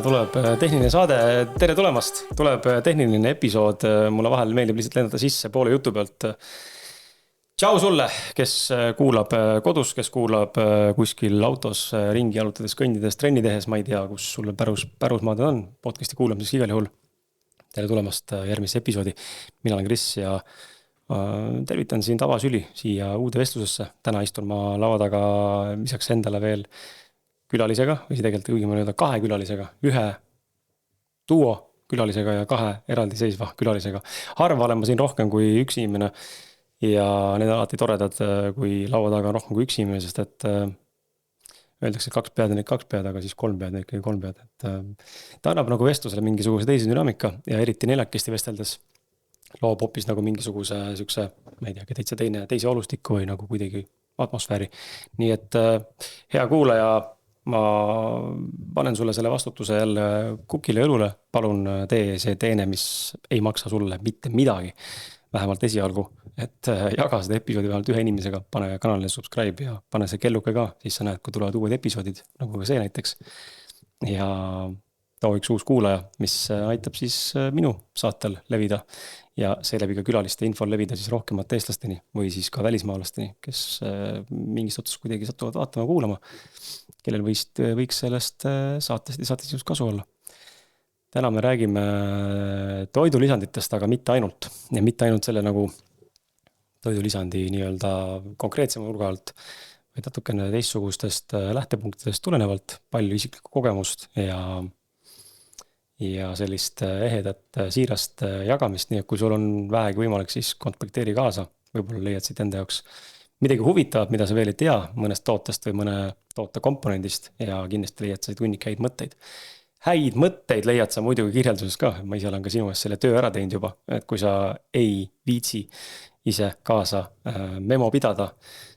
tuleb tehniline saade, tere tulemast, tuleb tehniline episood, mulle vahel meeldib lihtsalt lendada sisse poole jutu pealt. Tšau sulle, kes kuulab kodus, kes kuulab kuskil autos ringi jalutades, kõndides, trenni tehes, ma ei tea, kus sulle pärusmaad on, podcasti kuulamiseks igal juhul. Tere tulemast järgmisse episoodi, mina olen Kris ja tervitan siin tavasüli siia uude vestlusesse. Täna istun ma laua taga lisaks endale veel külalisega, või tegelikult õigem on öelda 2 külalisega, 1 duo külalisega ja 2 eraldiseisva külalisega. Harva olen ma siin rohkem kui 1 inimene ja need on alati toredad, kui laua taga on rohkem kui 1 inimene, sest et öeldakse 2 pead ja neid 2 pead, aga siis 3 pead ja ikkagi 3 pead. Ta annab nagu vestlusele mingisuguse teise dünaamika ja eriti neljakesti vesteldes loob hoopis nagu mingisuguse sükse, ma ei tea, täitsa teise olustikku või nagu kuidagi atmosfääri. Nii et hea kuulaja, ma panen sulle selle vastutuse jälle kukile õlule, palun tee see teene, mis ei maksa sulle mitte midagi, vähemalt esialgu, et jaga seda episoodi vähemalt 1 inimesega, pane kanalile subscribe ja pane see kelluke ka, siis sa näed, kui tulevad uued episoodid, nagu ka see näiteks. Ja too üks uus kuulaja, mis aitab siis minu saatel levida ja seeläbi ka külaliste infol levida siis rohkemat eestlasteni või siis ka välismaalasteni, kes mingist otsast kuidagi satuvad vaatama, kuulama, kellel võiks sellest saatest just kasu olla. Täna me räägime toidulisanditest, aga mitte ainult. Ja mitte ainult selle nagu toidulisandi nii-öelda konkreetsema nurga alt, vaid natukene teistsugustest lähtepunktidest tulenevalt, palju isiklikku kogemust ja sellist ehedat siirast jagamist, nii et kui sul on vähegi võimalik, siis konspekteeri kaasa, võib-olla leiad siit enda jaoks midagi huvitavat, mida sa veel ei tea mõnest tootest või mõne toote komponendist ja kindlasti leiad sa hunnik häid mõtteid. Häid mõtteid leiad sa muidugi kirjelduses ka, ma ise olen ka sinu eest selle töö ära teinud juba, et kui sa ei viitsi ise kaasa memo pidada,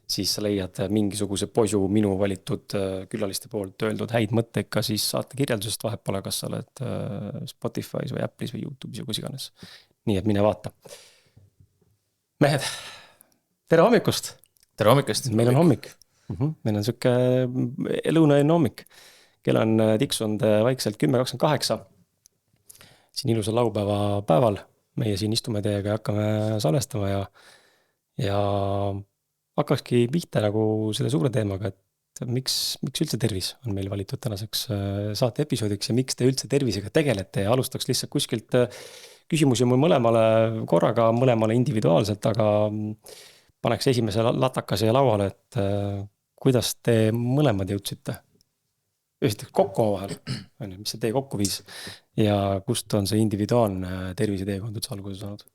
siis sa leiad mingisuguse poisu minu valitud külaliste poolt öeldud häid mõtteid ka siis saate kirjeldusest, vahet pole, kas sa oled Spotify's või Apple'is või YouTube'is või kus iganes. Nii et mine vaata. Mehed, tere hommikust! Tere hommikust! Meil on hommik. Meil on siuke lõunaeelne hommik. Kell on tiksunud vaikselt 10:28. Siin ilusal laupäeva päeval. Meie siin istume teiega ja hakkame salvestama ja hakkakski pihta nagu selle suure teemaga, et miks üldse tervis on meil valitud tänaseks saate episoodiks ja miks te üldse tervisega tegelete ja alustaks lihtsalt kuskilt küsimusi mul mõlemale korraga, mõlemale individuaalselt, aga paneks esimese latakase lauale, et kuidas te mõlemad jõudsite? Esiteks kokku vahel, mis see tee kokku viis ja kust on see individuaalne tervise teekond üldse alguse saanud?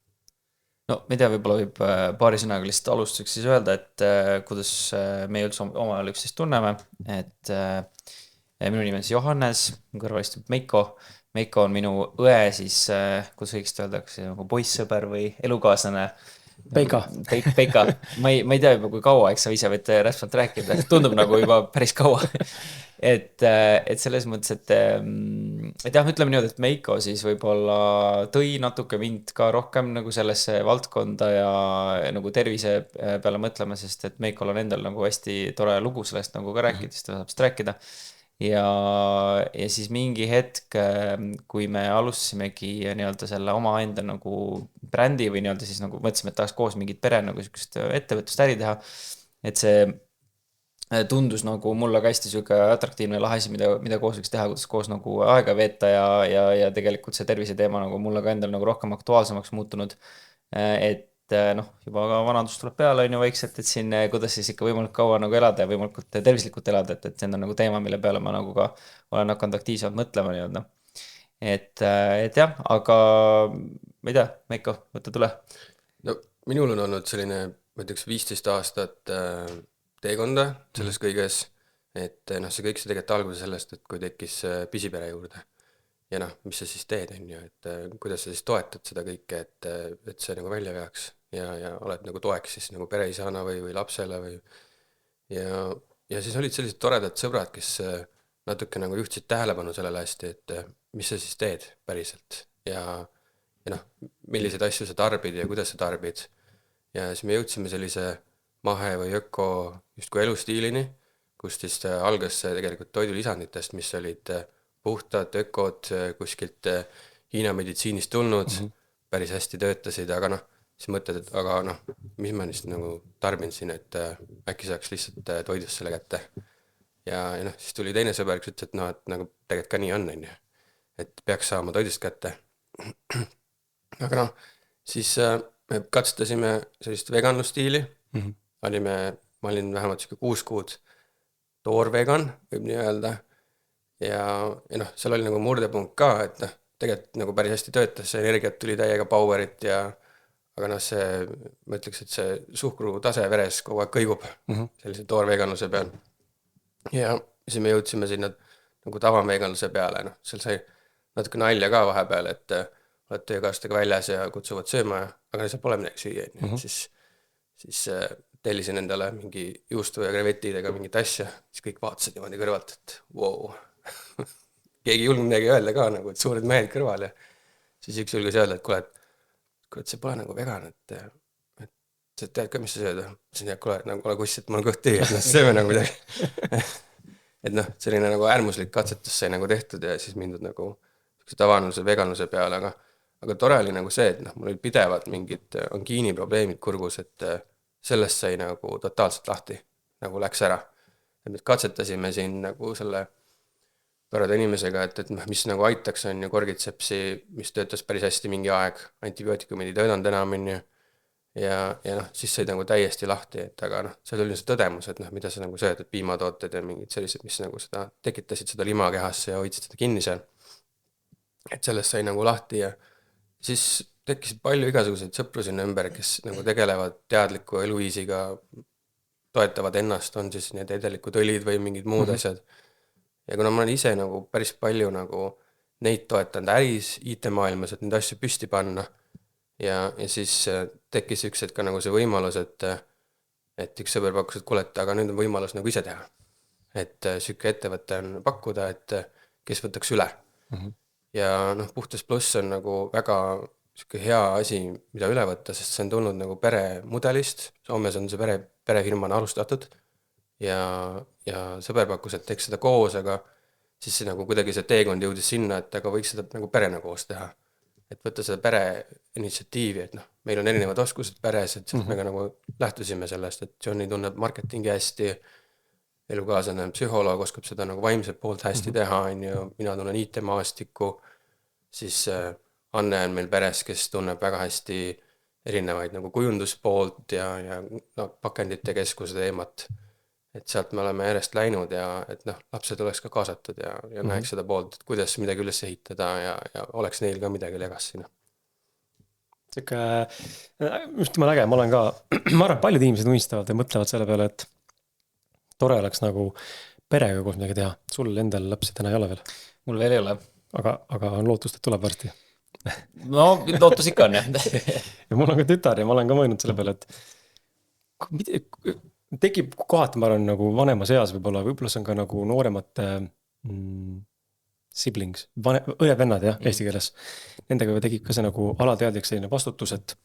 No, ma ei tea, võib-olla võib paari sõnaga lihtsalt alustuseks siis öelda, et kuidas me üldse omavahel üksteist tunneme, et minu nimi on siis Johannes, kõrval istub Meiko. Meiko on minu õe siis, kuidas võiks öeldakse, nagu poissõber või elukaaslane. Peika. Peika. Ma ei tea juba kui kaua, eks sa ise võite räspalt rääkida, tundub nagu juba päris kaua. Et selles mõttes, et jah, ütleme niimoodi, et Meiko siis võib-olla tõi natuke mind ka rohkem nagu sellesse valdkonda ja nagu tervise peale mõtlema, sest et Meikol on endal nagu hästi tore lugu sellest nagu ka rääkida, sest ta saab seda rääkida. Ja siis mingi hetk, kui me alustasimegi nii-öelda selle oma enda nagu brändi või nii-öelda siis nagu mõtlesime, et tahaks koos mingit pere nagu sükest ettevõtlust äri teha, et see tundus nagu mulle ka hästi süge atraktiivne lahesi, mida koos võiks teha, kuidas koos nagu aega veeta ja tegelikult see tervise teema nagu mulle ka endal nagu rohkem aktuaalsemaks muutunud, et noh, juba ka vanadus tuleb peale on ju vaikselt, et siin kuidas siis ikka võimalik kaua nagu elada ja võimalikult tervislikult elada, et see on nagu teema, mille peale ma nagu ka olen hakanud aktiivselt mõtlema nii-öelda. Et jah, aga ma ei tea, Meiko, võtta tule. No minul on olnud selline, ma ütleks 15 aastat teekonda selles kõiges, et noh, see kõik see tegelikult alguse sellest, et kui tekkis pisipere juurde ja noh, mis sa siis teed on ju, et kuidas sa siis toetad seda kõike, et see nagu välja veaks ja oled nagu toeks siis nagu pereisana või lapsele või ja siis olid sellised toredad sõbrad, kes natuke nagu juhtisid tähelepanu sellele hästi, et mis sa siis teed päriselt ja noh, milliseid asju sa tarbid ja kuidas sa tarbid ja siis me jõudsime sellise mahe või öko justkui elustiilini, kus siis algas see tegelikult toidulisanditest, mis olid puhtad ökod kuskilt Hiina meditsiinist tulnud, päris hästi töötasid, aga noh, siis mõtled, et aga noh, mis ma neist nagu tarbin siin, et äkki saaks lihtsalt toidust selle kätte. Ja noh, siis tuli teine sõber, kes ütles, et noh, et nagu tegelikult ka nii on, et peaks saama toidust kätte. Aga noh, siis me katsetasime sellist veganlusstiili, ma olin vähemalt 6 kuud toorvegan, võib nii öelda, ja noh, seal oli nagu murdepunkt ka, et noh, tegelikult nagu päris hästi töötas, see energiat tuli täiega powerit ja aga noh, ma ütleks, et see suhkru tase veres kogu aeg kõigub sellise toorveganluse peal. Ja siis me jõudsime sinna nagu tavaveganluse peale, noh, seal sai natuke nalja ka vahepeal, et oled töökaaslastega väljas ja kutsuvad sööma, aga seal pole midagi süüa, siis tellisin endale mingi juustu ja krevetidega mingit asja, siis kõik vaatasid niimoodi kõrvalt, et wow. Keegi ei julnud midagi öelda ka, nagu, et suured mehed kõrval ja siis üks julges öelda, et kuule, see pole nagu vegan, et sa tead ka, mis sa sööd, siis kuule, nagu ole kuss, et mul on kõht tühi, et sööme nagu midagi. Et noh, selline nagu äärmuslik katsetus sai nagu tehtud ja siis mindud nagu tavanluse veganluse peale, aga tore oli nagu see, et noh, mul oli pidevalt mingid angiiniprobleemid kurgus, et sellest sai nagu totaalselt lahti, nagu läks ära. Et me katsetasime siin nagu selle toreda inimesega, et mis nagu aitaks on ju korgitsepsi, mis töötas päris hästi mingi aeg, antibiootikumid ei töötanud enam on ju, ja noh, siis sai nagu täiesti lahti, et aga noh, see oli see tõdemus, et noh, mida sa nagu sööd, et piimatooted ja mingid sellised, mis nagu seda tekitasid seda lima kehasse ja hoidsid seda kinni seal. Et sellest sai nagu lahti ja siis tekkisid palju igasuguseid sõpru sinna ümber, kes nagu tegelevad teadliku eluviisiga, toetavad ennast, on siis need edelikud õlid või mingid muud asjad. Ja kuna ma olen ise nagu päris palju nagu neid toetanud äris, IT-maailmas, et neid asju püsti panna ja siis tekkis üks hetk ka nagu see võimalus, et üks sõber pakkus, et kuule, aga nüüd on võimalus nagu ise teha. Et süke ettevõte on pakkuda, et kes võtaks üle. Ja noh, Puhtas Pluss on nagu väga süke hea asi, mida üle võtta, sest see on tulnud nagu peremudelist. Soomes on see perefirmana alustatud ja sõber pakkus, et teeks seda koos, aga siis see nagu kuidagi see teekond jõudis sinna, et aga võiks seda nagu perena koos teha. Et võtta seda pere initsiatiivi, et noh, meil on erinevad oskused peres, et me ka nagu lähtusime sellest, et Johnny tunneb marketingi hästi, elukaaslane on psühholoog, oskab seda nagu vaimset poolt hästi teha, mina tunnen IT-maastikku, siis Anne on meil peres, kes tunneb väga hästi erinevaid nagu kujunduspoolt ja pakendite keskuse teemat. Et sealt me oleme järjest läinud ja et noh, lapsed oleks ka kaasatud ja näeks seda poolt, et kuidas midagi üles ehitada ja oleks neil ka midagi legas sinna. Sikke, just ma äge, ma olen ka, ma arvan, paljud inimesed unistavad ja mõtlevad selle peale, et tore oleks nagu perega koos midagi teha. Sul endal lapsi täna ei ole veel? Mul veel ei ole. Aga on lootust, et tuleb varsti? No, lootus ikka on, jah. Ja mul on ka tütar ja ma olen ka mõelnud selle peale, et tekib kohati, ma arvan, nagu vanemas eas võib-olla see on ka nagu nooremate siblings, õed-vennad, jah, eesti keeles. Nendega tekib ka see nagu alateadlik selline vastutus, et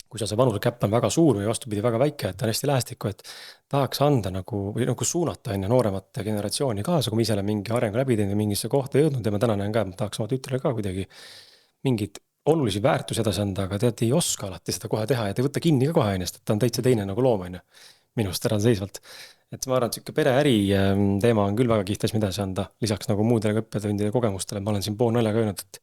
kui see vanuse käpp on väga suur või vastupidi väga väike, et on hästi lähestikku, et tahaks anda nagu, või nagu suunata enne nooremate generatsiooni kaasa, kui ma ise olen mingi arengu läbi teinud ja mingisse kohta jõudnud ja ma täna näen ka, et ma tahaks oma tütrele ka kuidagi mingid olulisi väärtusi edasi anda, aga te ei oska alati seda kohe teha ja te võtta kinni ka kohe ennast, et ta on täitsa teine nagu loom, minust seisvalt. Et ma arvan, et siuke pereäri teema on küll väga kihtas, mida see anda, lisaks nagu muudele õppetundide kogemustele. Ma olen siin pool naljaga öelnud, et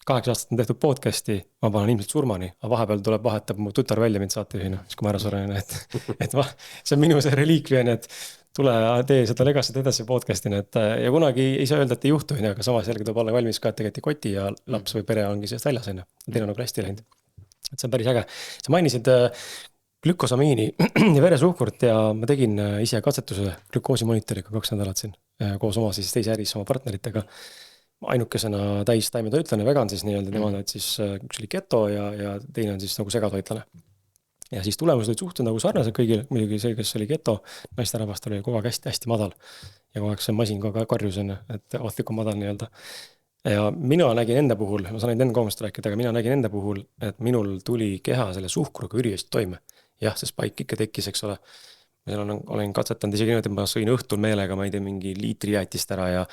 8 aastat on tehtud podcasti, ma panen ilmselt surmani, aga vahepeal vahetab mu tütar välja mind saatejuhina, siis kui ma ära suren, et see on minu see reliikvi, et tule tee seda legasid edasi podcastina, et ja kunagi ei saa öelda, et ei juhtu, aga samas jällegi tuleb olla valmis ka, et tegelikult koti ja laps või pere ongi sellest väljas, teil on nagu hästi läinud. Et see on päris äge. Sa mainisid glükosamiini ja veresuhkurt ja ma tegin ise katsetuse glükoosimonitoriga 2 nädalat siin koos oma siis teise äris oma partneritega. Ainukesena täis taimetoitlane vegan siis nii-öelda, nemad olid siis üks oli keto ja teine on siis nagu segatoitlane. Ja siis tulemused olid suhted nagu sarnased kõigil, muidugi see, kes oli keto, naisterahvast oli kogu aeg hästi madal. Ja kogu aeg see masin ka karjus enne, et ohtlik on madal nii-öelda. Ja mina nägin enda puhul, ma saan enda kogemust rääkida, aga mina nägin enda puhul, et minul tuli keha selle suhkruga ürivest toime. Jah, see spaik ikka tekkis, eks ole. olen katsetanud isegi niimoodi, et ma sõin õhtul meelega, ma ei tea, mingi liitri jäätist ära ja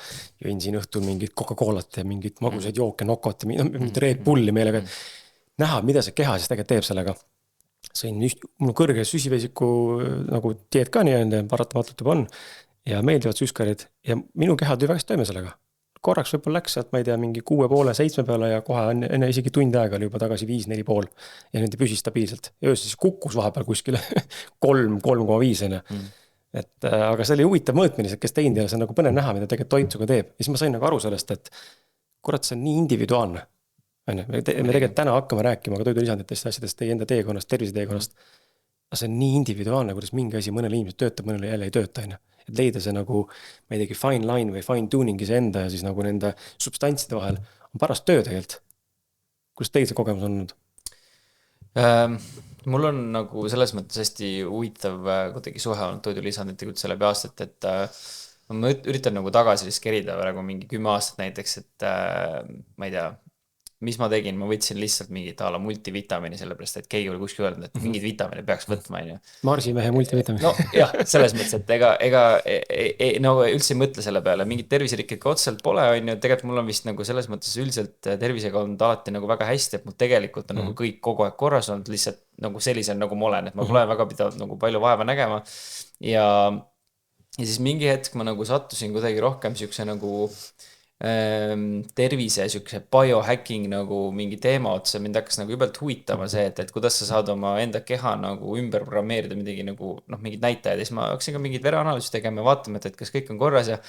jõin siin õhtul mingit Coca-Colat ja mingit magusaid jooke, Nokot ja mingit Red Bulli meelega. Näha, mida see keha siis tegelikult teeb sellega. Sõin, mul kõrge süsivesiku nagu dieet ka nii-öelda, paratamatult juba on. Ja meeldivad süskarid ja minu keha tuli väga toime sellega. Korraks võib-olla läks sealt, ma ei tea, mingi 6,5, 7 peale ja kohe enne isegi tund aega oli juba tagasi 5, 4,5 ja nüüd püsis stabiilselt. Ja öös siis kukkus vahepeal kuskile 3, 3,5 enne. Et, aga see oli huvitav mõõtmine, kes teinud ja see on nagu põnev näha, mida tegelikult toitsuga teeb. Ja siis ma sain nagu aru sellest, et kurat, see on nii individuaalne. Me tegelikult täna hakkame rääkima ka toidulisanditest asjadest, teie enda teekonnast, terviseteekonnast. Aga see on nii individuaalne, kuidas mingi asi mõnele inimesed töötab, mõnele jälle ei tööta. Et leida see nagu, ma ei teagi, fine line või fine tuning'i see enda ja siis nagu nende substantside vahel on paras töö tegelikult. Kuidas teil see kogemus on olnud? Mul on nagu selles mõttes hästi huvitav kuidagi suhe olnud toidulisanditega üldse läbi aastat, et ma üritan nagu tagasi kerida praegu mingi 10 aastat näiteks, et ma ei tea, mis ma tegin, ma võtsin lihtsalt mingit ala multivitamiini, sellepärast, et keegi oli kuskil öelnud, et mingid vitamiine peaks võtma, on ju. Marsimehe multivitamiin. No jah, selles mõttes, et ega no üldse ei mõtle selle peale, mingid terviserikkid otseselt pole, on ju, tegelikult mul on vist nagu selles mõttes üldiselt tervisega olnud alati nagu väga hästi, et mul tegelikult on nagu kõik kogu aeg korras olnud lihtsalt nagu sellisel, nagu ma olen, et ma pole väga pidanud nagu palju vaeva nägema ja siis mingi hetk ma nagu sattusin kuidagi rohkem siukse nagu tervise siukse biohacking nagu mingi teema otsa, mind hakkas nagu jubelt huvitama see, et kuidas sa saad oma enda keha nagu ümber programmeerida midagi nagu mingid näitajad ja siis ma hakkasin ka mingid vereanalüüsi tegema ja vaatama, et kas kõik on korras ja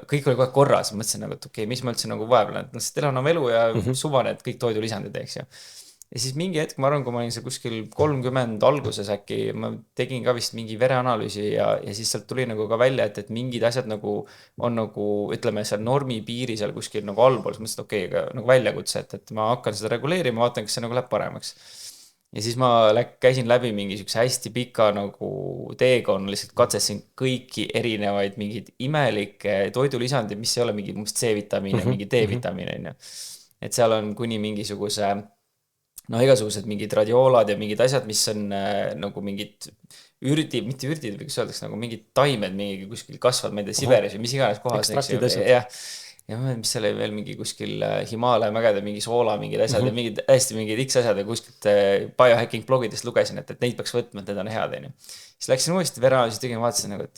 kõik oli kohe korras, mõtlesin nagu, et okei, mis ma üldse nagu vaevlen, et lihtsalt elan oma elu ja suvane, et kõik toidulisandid teeks ja siis mingi hetk, ma arvan, kui ma olin seal kuskil 30 alguses äkki, ma tegin ka vist mingi vereanalüüsi ja siis sealt tuli nagu ka välja, et mingid asjad nagu on nagu, ütleme, seal normi piiri seal kuskil nagu allpool, siis mõtlesin, et okei, nagu väljakutse, et ma hakkan seda reguleerima, vaatan, kas see nagu läheb paremaks. Ja siis ma käisin läbi mingi siukse hästi pika nagu teekonna, lihtsalt katsesin kõiki erinevaid mingid imelikke toidulisandid, mis ei ole mingi C-vitamiin ja mingi D-vitamiin. Et seal on kuni mingisuguse igasugused mingid radioolad ja mingid asjad, mis on nagu mingid mitte ürdid, võiks öeldaks nagu mingid taimed mingi kuskil kasvad, ma ei tea, Siberis või mis iganes kohas. Ja mis seal veel mingi kuskil Himaalaja mägede mingi soola mingid asjad ja mingid hästi mingid X asjad ja kuskilt biohacking blogidest lugesin, et neid peaks võtma, et need on head. Siis läksin uuesti vereanalüüsi tegema, vaatasin nagu, et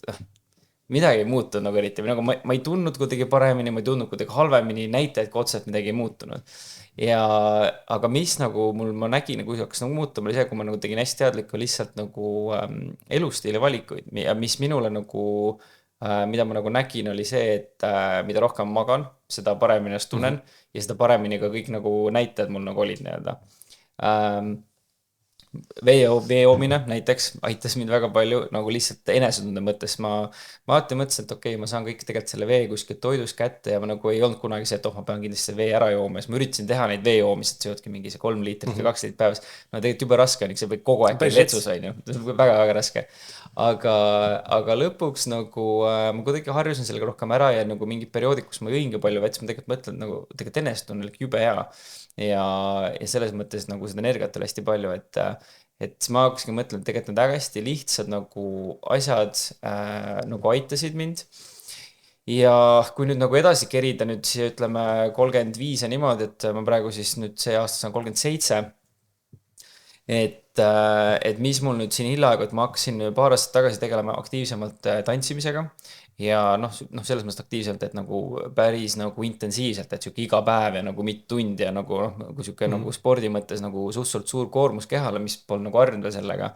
midagi ei muutunud nagu eriti. Nagu ma ei tundnud kuidagi paremini, ma ei tundnud kuidagi halvemini, näitajad kui otseselt midagi ei muutunud. Aga mis nagu ma nägin, kui hakkas nagu muutuma, oli see, kui ma nagu tegin hästi teadlikku lihtsalt nagu elustiili valikuid ja mis minule nagu, mida ma nagu nägin, oli see, et mida rohkem magan, seda paremini ennast tunnen ja seda paremini ka kõik nagu näitajad mul nagu olid nii-öelda. Vee joomine näiteks aitas mind väga palju nagu lihtsalt enesetunde mõttes. Ma alati mõtlesin, et okei, ma saan kõik tegelikult selle vee kuskilt toidus kätte ja ma nagu ei olnud kunagi see, et ma pean kindlasti vee ära jooma. Ma üritasin teha neid vee joomised, see jõudki mingi 3 liitrit või 2 liitrit päevas. No tegelikult juba raske on, see võib kogu aeg vetsus on ju. See on väga-väga raske. Aga lõpuks nagu ma kuidagi harjusin sellega rohkem ära ja nagu mingi perioodi, kus ma jõingi palju vett, ma tegelikult mõtlen nagu tegelikult enesetunne oli jube hea. Ja selles mõttes nagu seda energiat oli hästi palju, et ma hakkasin mõtlema, et tegelikult need hästi lihtsad nagu asjad nagu aitasid mind. Ja kui nüüd nagu edasi kerida nüüd ütleme 35 ja niimoodi, et ma praegu siis nüüd see aasta saan 37, et mis mul nüüd siin hiljaaegu, et ma hakkasin paar aastat tagasi tegelema aktiivsemalt tantsimisega ja selles mõttes aktiivselt, et nagu päris nagu intensiivselt, et siuke iga päev ja nagu mitu tundi ja nagu siuke nagu spordi mõttes nagu suhteliselt suur koormus kehale, mis pole nagu harjunud sellega.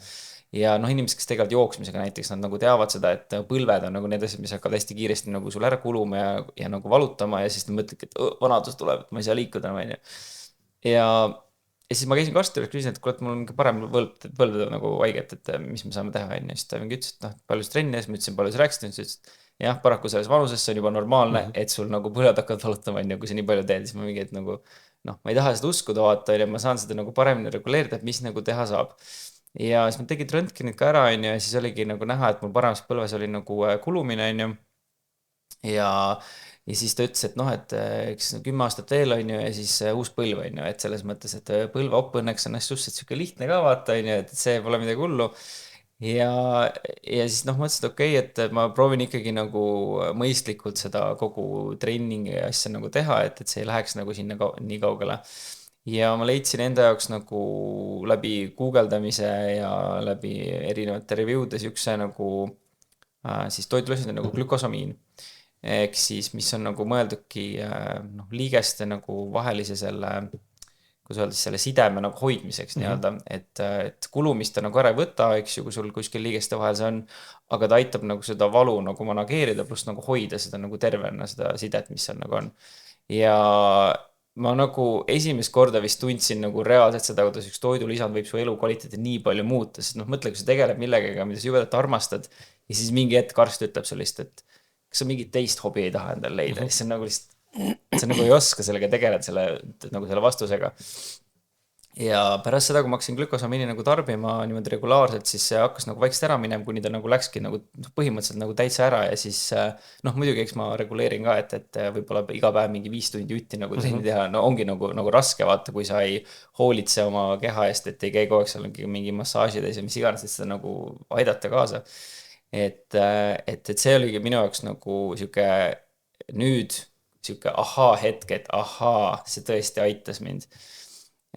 Ja inimesed, kes tegelevad jooksmisega näiteks, nad nagu teavad seda, et põlved on nagu need asjad, mis hakkavad hästi kiiresti nagu sul ära kuluma ja nagu valutama ja siis mõtledki, et vanadus tuleb, et ma ei saa liikuda. Ja siis ma käisin karsti juures, küsisin, et kuule, mul on parem põlved nagu haiget, et mis me saame teha. Ja siis ta mingi ütles, et palju trenni ees, ma ütlesin, palju sa rääkisid, ütles, et jah, paraku selles vanuses see on juba normaalne, et sul nagu põlved hakkavad valutama, kui sa nii palju teed, siis ma mingi, et nagu ma ei taha seda uskuda vaata, ja ma saan seda nagu paremini reguleerida, et mis nagu teha saab. Ja siis ma tegid röntgenid ka ära, ja siis oligi nagu näha, et mul paremas põlves oli nagu kulumine, ja siis ta ütles, et et eks 10 aastat veel, ja siis uus põlv, et selles mõttes, et põlveopp õnneks on suhteliselt siuke lihtne ka vaata, et see pole midagi hullu. ja, ja siis noh, mõtlesin, et okei, et ma proovin ikkagi nagu mõistlikult seda kogu treeningi asja nagu teha, et see ei läheks nagu sinna nii kaugele. Ja ma leidsin enda jaoks nagu läbi guugeldamise ja läbi erinevate review'de siukse nagu siis toidulisand nagu glükosamiin. Ehk siis, mis on nagu mõeldudki noh, liigeste nagu vahelise selle kus öelda, selle sideme nagu hoidmiseks nii-öelda, et kulumist ta nagu ära ei võta, eks ju, kui sul kuskil liigeste vahel see on, aga ta aitab nagu seda valu nagu manageerida, pluss nagu hoida seda nagu tervena, seda sidet, mis seal nagu on. Ja ma nagu esimest korda vist tundsin nagu reaalselt seda, kuidas üks toidulisand võib su elukvaliteedi nii palju muuta, sest noh, mõtle, kui sa tegeled millegagi, mida sa jubedalt armastad ja siis mingi hetk arst ütleb sellist, et kas sa mingit teist hobi ei taha endale leida, siis see on nagu lihtsalt sa nagu ei oska sellega tegeleda selle vastusega. Ja pärast seda, kui ma hakkasin glükosamiini nagu tarbima niimoodi regulaarselt, siis see hakkas nagu vaikselt ära minema, kuni ta nagu läkski nagu põhimõtteliselt nagu täitsa ära ja siis noh, muidugi eks ma reguleerin ka, et võib-olla iga päev mingi 5 tundi jutti nagu trenni teha, no ongi nagu raske vaata, kui sa ei hoolitse oma keha eest, et ei käi kogu aeg seal mingi massaažides ja mis iganes, et seda nagu aidata kaasa. Et see oligi minu jaoks nagu sihuke nüüd sihuke hetk, et see tõesti aitas mind.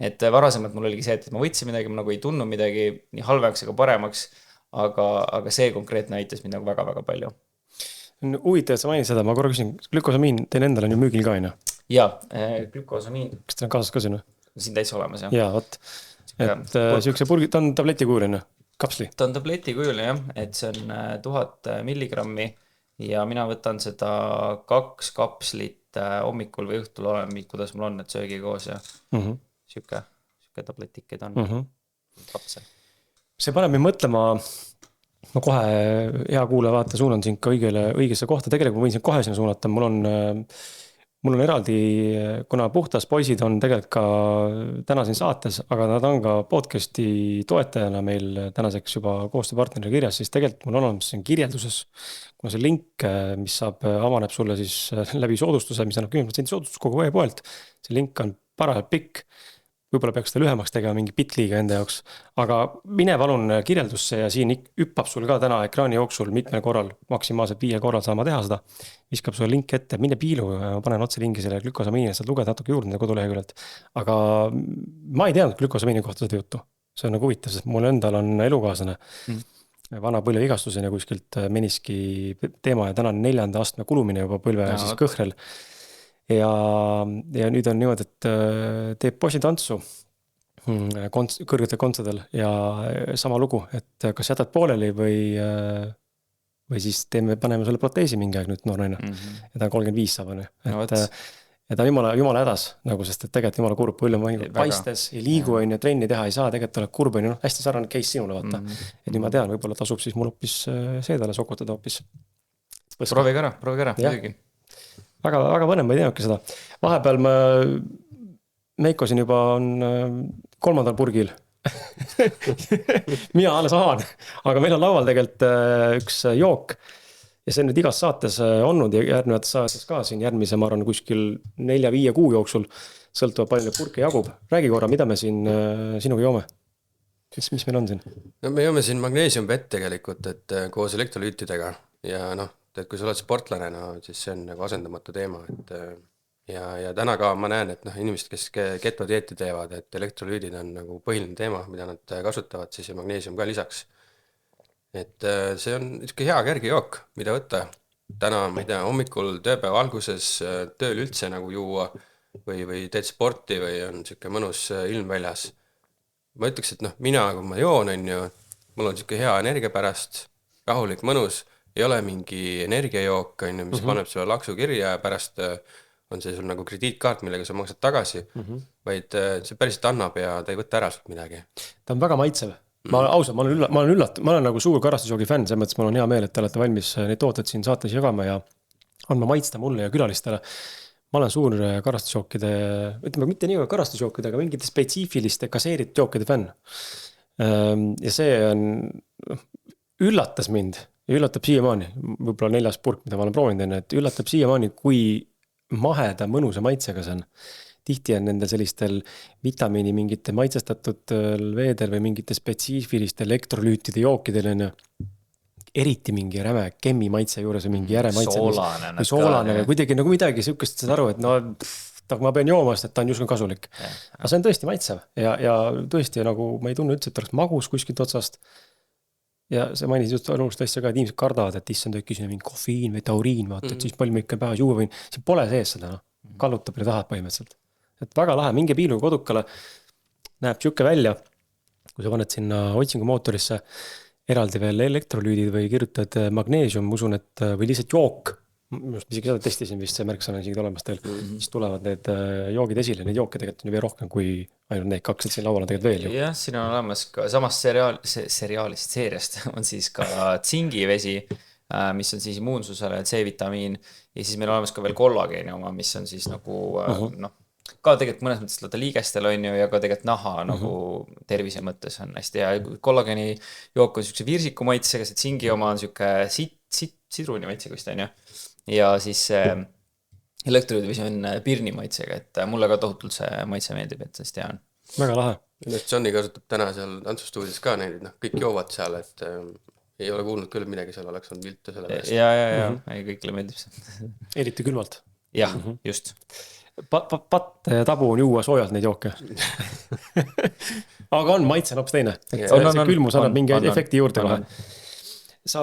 Et varasemalt mul oligi see, et ma võtsin midagi, ma nagu ei tundnud midagi nii halvemaks ega paremaks, aga see konkreetne aitas mind nagu väga-väga palju. Huvitav, et sa mainid seda, ma korra küsin, glükosamiin teil endal on ju müügil ka, Jaa, glükosamiin. Kas teil on kaasas ka sinu? Siin täitsa olemas, jah. Jaa, võt. Et siukse purgi, ta on tableti kujul, kapsli? Ta on tableti kujul, jah, et see on 1000 milligrammi ja mina võtan seda 2 kapslit hommikul või õhtul olema, kuidas mul on, et söögi koos ja siuke tabletikid on kapsel. See paneb mind mõtlema, ma kohe hea kuule vaata suunan sind ka õigesse kohta, tegelikult ma võin sind kohe sinna suunata, mul on eraldi, kuna puhtas poisid on tegelikult ka täna siin saates, aga nad on ka podcasti toetajana meil tänaseks juba koostööpartneri kirjas, siis tegelikult mul on olemas siin kirjelduses, kuna see link, mis avaneb sulle siis läbi soodustuse, mis annab 10% soodustus kogu e-poelt, see link on parajalt pikk, võib-olla peaks seda lühemaks tegema mingi bitliga enda jaoks, aga mine palun kirjeldusse ja siin hüppab sul ka täna ekraani jooksul mitmel korral, maksimaalselt 5 korral saama teha seda, viskab sulle link ette, mine piilu ja ma panen otse lingi selle glükosamiini, saad lugeda natuke juurde nende koduleheküljelt, aga ma ei teadnud glükosamiini kohta seda juttu, see on nagu huvitav, sest mul endal on elukaaslane vana põlvevigastusena kuskilt meniski teema ja täna on 4. astme kulumine juba põlve siis kõhrel. Ja nüüd on niimoodi, et teeb poisitantsu kõrgetel kontsadel ja sama lugu, et kas jätad pooleli või siis paneme selle proteesi mingi aeg nüüd noornaine. Ja ta on 35 saab, ja ta on jumala hädas, nagu, sest et tegelikult jumala kurb põlve paistes, ei liigu, trenni teha ei saa, tegelikult oled kurb, hästi sarnane case sinule, vaata. Et nüüd ma tean, võib-olla tasub siis mul hoopis seedale sokutada hoopis. Proovige ära, muidugi. Väga põnev, ma ei teadnudki seda. Vahepeal Meiko siin juba on 3. purgil. Mina alles avan, aga meil on laual tegelikult üks jook ja see on nüüd igas saates olnud ja järgnevates saates ka siin järgmise, ma arvan, kuskil 4-5 kuu jooksul sõltuva palju purke jagub. Räägi korra, mida me siin sinuga joome? Mis meil on siin? No me joome siin magneesiumvett tegelikult, et koos elektrolüütidega ja et kui sa oled sportlane, siis see on nagu asendamatu teema, et ja täna ka ma näen, et inimesed, kes ketodieeti teevad, et elektrolüüdid on nagu põhiline teema, mida nad kasutavad, siis ja magneesium ka lisaks. Et see on niisugune hea kerge jook, mida võtta. Täna, ma ei tea, hommikul tööpäeva alguses tööl üldse nagu juua või teed sporti või on niisugune mõnus ilm väljas. Ma ütleks, et mina, kui ma joon, mul on niisugune hea energia pärast, rahulik, mõnus, ei ole mingi energiajook, mis paneb sulle laksu kirja ja pärast on see sul nagu krediitkaart, millega sa maksad tagasi, vaid see päriselt annab ja ta ei võta ära sult midagi. Ta on väga maitsev. Ma olen üllatud, ma olen nagu suur karastusjoogi fänn, selles mõttes mul on hea meel, et te olete valmis neid tooted siin saates jagama ja andma maitsta mulle ja külalistele. Ma olen suur karastusjookide, ütleme mitte nii karastusjookide, aga mingite spetsiifiliste kaseeritud jookide fänn. Ja see on, üllatas mind. Ja üllatab siiamaani, võib-olla 4. purk, mida ma olen proovinud enne, et üllatab siiamaani, kui maheda mõnusa maitsega see on. tihti on nendel sellistel vitamiini mingite maitsestatud veedel või mingite spetsiifiliste elektrolüütide jookidel on ju. Eriti mingi räme kemmi maitse juures või mingi järe maitse. Soolane. Või soolane või kuidagi nagu midagi sihukest saad aru, et no ma pean jooma, sest et ta on justkui kasulik. Aga see on tõesti maitsev ja tõesti nagu ma ei tunne üldse, et oleks magus kuskilt otsast. Ja see mainis just olulist asja ka, et inimesed kardavad, et issand äkki siin mingi kofeiin või tauriin, vaata, et siis palju ma ikka päevas juua võin. Siin pole sees seda, noh. Kallutab ja tahad põhimõtteliselt. Et väga lahe, minge piiluga kodukale. Näeb siuke välja, kui sa paned sinna otsingumootorisse eraldi veel elektrolüüdid või kirjutad magneesium, usun, et või lihtsalt jook. Just isegi seda testisin vist, see märksõna on isegi olemas teil. Siis tulevad need joogid esile, neid jooke tegelikult on ju veel rohkem kui ainult need kaks, et siin laual on tegelikult veel ju. Jah, siin on olemas ka samast seriaalist seeriast on siis ka tsingivesi, mis on siis immuunsusele C-vitamiin ja siis meil on olemas ka veel kollageeni oma, mis on siis nagu noh, ka tegelikult mõnes mõttes lada liigestel on ju ja ka tegelikult naha nagu tervise mõttes on hästi hea. Kollageeni jook on siukse virsiku maitsega, see tsingi oma on siuke sidruni maitsega vist on ju. Ja siis elektrolüüdivesi on pirni maitsega, et mulle ka tohutult see maitse meeldib, et hästi hea on. Väga lahe. Johnny kasutab täna seal tantsustuudios ka neid, noh, kõik joovad seal, et ei ole kuulnud küll midagi seal, oleks olnud viltu selle pärast. Ja, ei kõigile meeldib see. Eriti külmalt. Jah, just. Patt tabu on juua soojalt neid jooke. Aga on maitse naps teine. See külmus annab mingi efekti juurde kohe. Sa